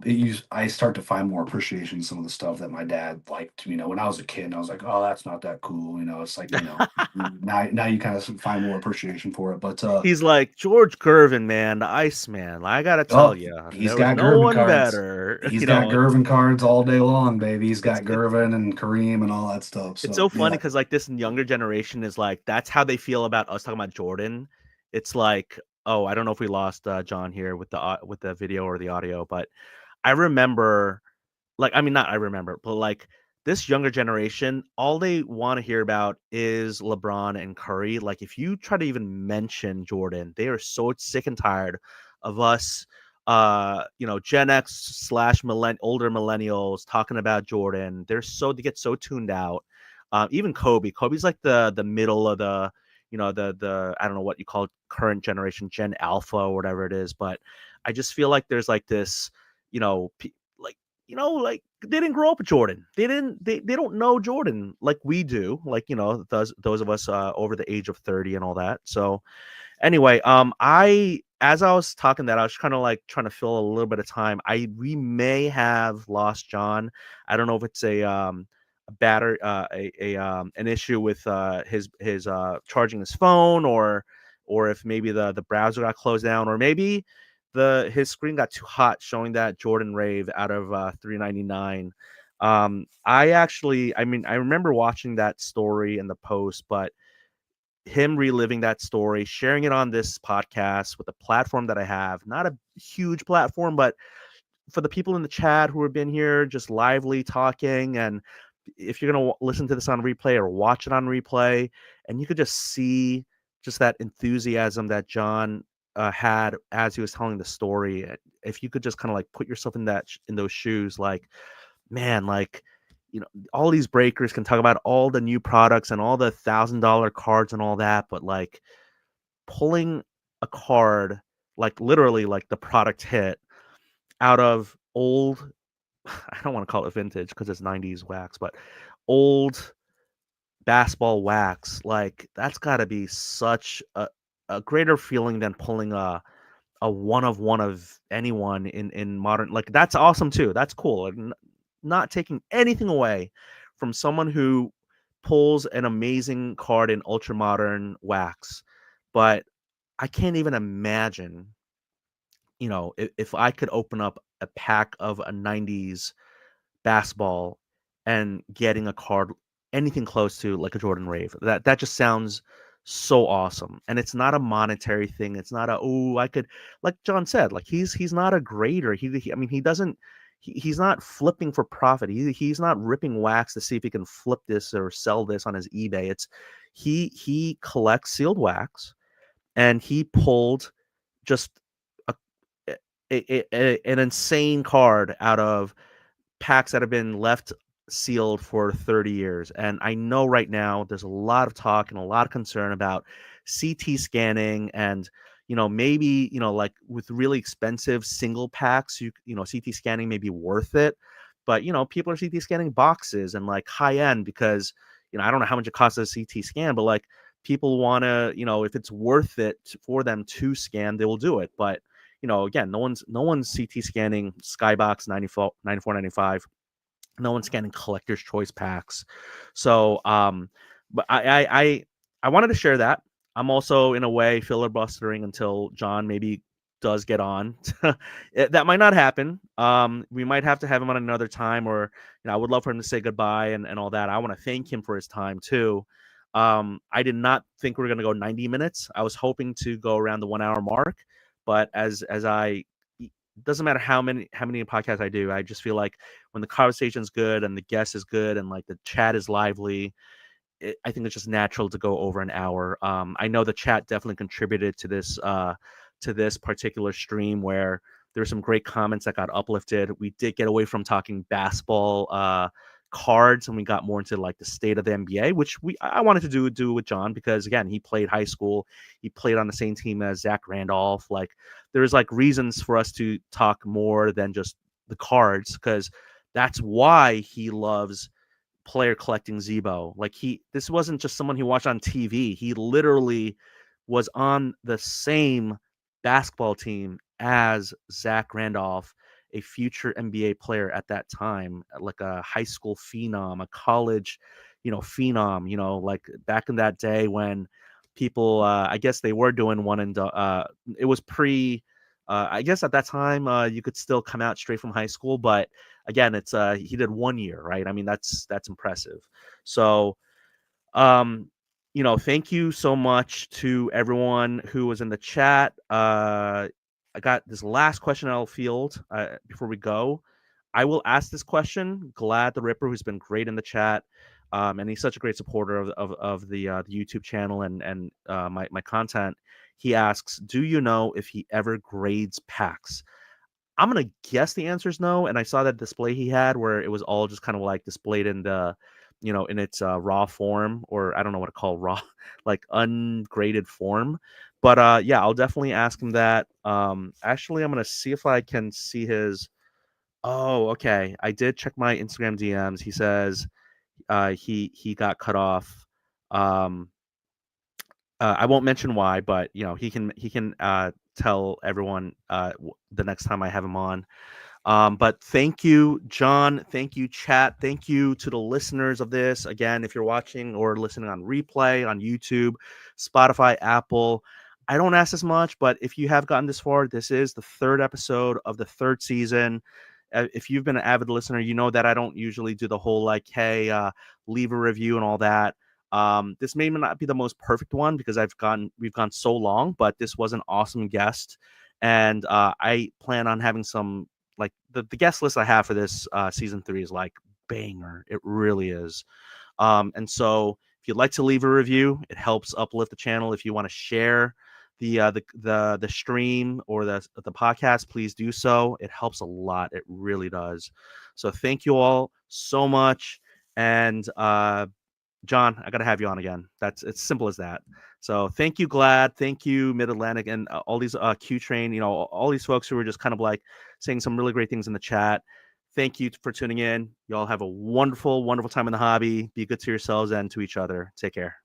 I start to find more appreciation in some of the stuff that my dad liked. When I was a kid, and I was like, "Oh, that's not that cool." It's like, now you kind of find more appreciation for it. But he's like George Gervin, man, the Iceman. I gotta tell oh, you, he's there was got no Gervin one cards. better. He's got Gervin cards all day long, baby. He's It's got it, Gervin and Kareem and all that stuff. it's so So funny yeah, because like this younger generation is like that's how they feel about us talking about Jordan. It's like, oh, I don't know if we lost John here with the video or the audio, but I remember like I mean not I remember, but like this younger generation, all they want to hear about is LeBron and Curry. Like if you try to even mention Jordan, they are so sick and tired of us Gen X slash older millennials talking about Jordan. They get so tuned out. Even Kobe's like the middle of the I don't know what you call current generation, Gen Alpha or whatever it is, but I just feel like there's like this, you know, like like they didn't grow up with Jordan. They don't know Jordan like we do. Like, those of us over the age of 30 and all that. So anyway, I as I was talking that I was kind of like trying to fill a little bit of time. We may have lost John. I don't know if it's a batter an issue with his charging his phone or if maybe the browser got closed down or maybe his screen got too hot showing that Jordan Rave out of 399. I remember watching that story in the post, but him reliving that story, sharing it on this podcast with the platform that I have, not a huge platform, but for the people in the chat who have been here just lively talking. And if you're going to listen to this on replay or watch it on replay, and you could just see just that enthusiasm that John had as he was telling the story. If you could just kind of like put yourself in in those shoes, like, man, like, all these breakers can talk about all the new products and all the $1,000 cards and all that, but like pulling a card, like literally like the product hit out of old, I don't want to call it vintage because it's 90s wax, but old basketball wax, like that's got to be such a greater feeling than pulling a one of anyone in modern, like that's awesome too. That's cool. Like, not taking anything away from someone who pulls an amazing card in ultra modern wax, but I can't even imagine, if I could open up a pack of a 90s basketball and getting a card anything close to like a Jordan Rave. That just sounds so awesome. And it's not a monetary thing. It's not I could, like John said, like he's not a grader. I mean, he doesn't he's not flipping for profit. He's not ripping wax to see if he can flip this or sell this on his eBay. It's he collects sealed wax, and he pulled just a, an insane card out of packs that have been left sealed for 30 years. And I know right now there's a lot of talk and a lot of concern about CT scanning, and maybe like with really expensive single packs, CT scanning may be worth it, but people are CT scanning boxes and like high end because I don't know how much it costs a CT scan, but like people want to, if it's worth it for them to scan, they will do it. But again, no one's CT scanning Skybox 94.95. No one's scanning collector's choice packs. So but I wanted to share that. I'm also in a way filibustering until John maybe does get on. That might not happen. We might have to have him on another time, or I would love for him to say goodbye and all that. I want to thank him for his time too. I did not think we were going to go 90 minutes. I was hoping to go around the 1 hour mark, but as I doesn't matter how many podcasts I do, I just feel like when the conversation's good and the guest is good and like the chat is lively, I think it's just natural to go over an hour. I know the chat definitely contributed to this particular stream where there's some great comments that got uplifted. We did get away from talking basketball cards, and we got more into like the state of the NBA, which I wanted to do with John because again, he played high school, he played on the same team as Zach Randolph. Like there's like reasons for us to talk more than just the cards, because that's why he loves player collecting Zebo. Like this wasn't just someone he watched on TV. He literally was on the same basketball team as Zach Randolph, a future NBA player at that time, like a high school phenom, a college, phenom, like back in that day when people, I guess they were doing one and it was pre, I guess at that time you could still come out straight from high school, but again, it's he did 1 year, right? I mean, that's impressive. So, thank you so much to everyone who was in the chat. I got this last question I'll field before we go. I will ask this question. Glad the Ripper, who's been great in the chat, and he's such a great supporter of the YouTube channel and my content. He asks, "Do you know if he ever grades packs?" I'm gonna guess the answer is no. And I saw that display he had where it was all just kind of like displayed in the, in its raw form, or I don't know what to call raw, like ungraded form. But yeah, I'll definitely ask him that. Actually, I'm gonna see if I can see his. Oh, okay. I did check my Instagram DMs. He says he got cut off. Um, I won't mention why, but he can tell everyone the next time I have him on. But thank you, John. Thank you, chat. Thank you to the listeners of this. Again, if you're watching or listening on replay on YouTube, Spotify, Apple, I don't ask this much, but if you have gotten this far, this is the third episode of the third season. If you've been an avid listener, you know that I don't usually do the whole like, hey, leave a review and all that. This may not be the most perfect one because we've gone so long, but this was an awesome guest, and I plan on having some, like the guest list I have for this season 3 is like banger. It really is. And so If you'd like to leave a review, it helps uplift the channel. If you want to share the stream or the podcast, please do so. It helps a lot. It really does. So thank you all so much. And John, I gotta have you on again. It's simple as that. So thank you, Glad. Thank you, Mid Atlantic, and all these Q Train. All these folks who were just kind of like saying some really great things in the chat. Thank you for tuning in. Y'all have a wonderful, wonderful time in the hobby. Be good to yourselves and to each other. Take care.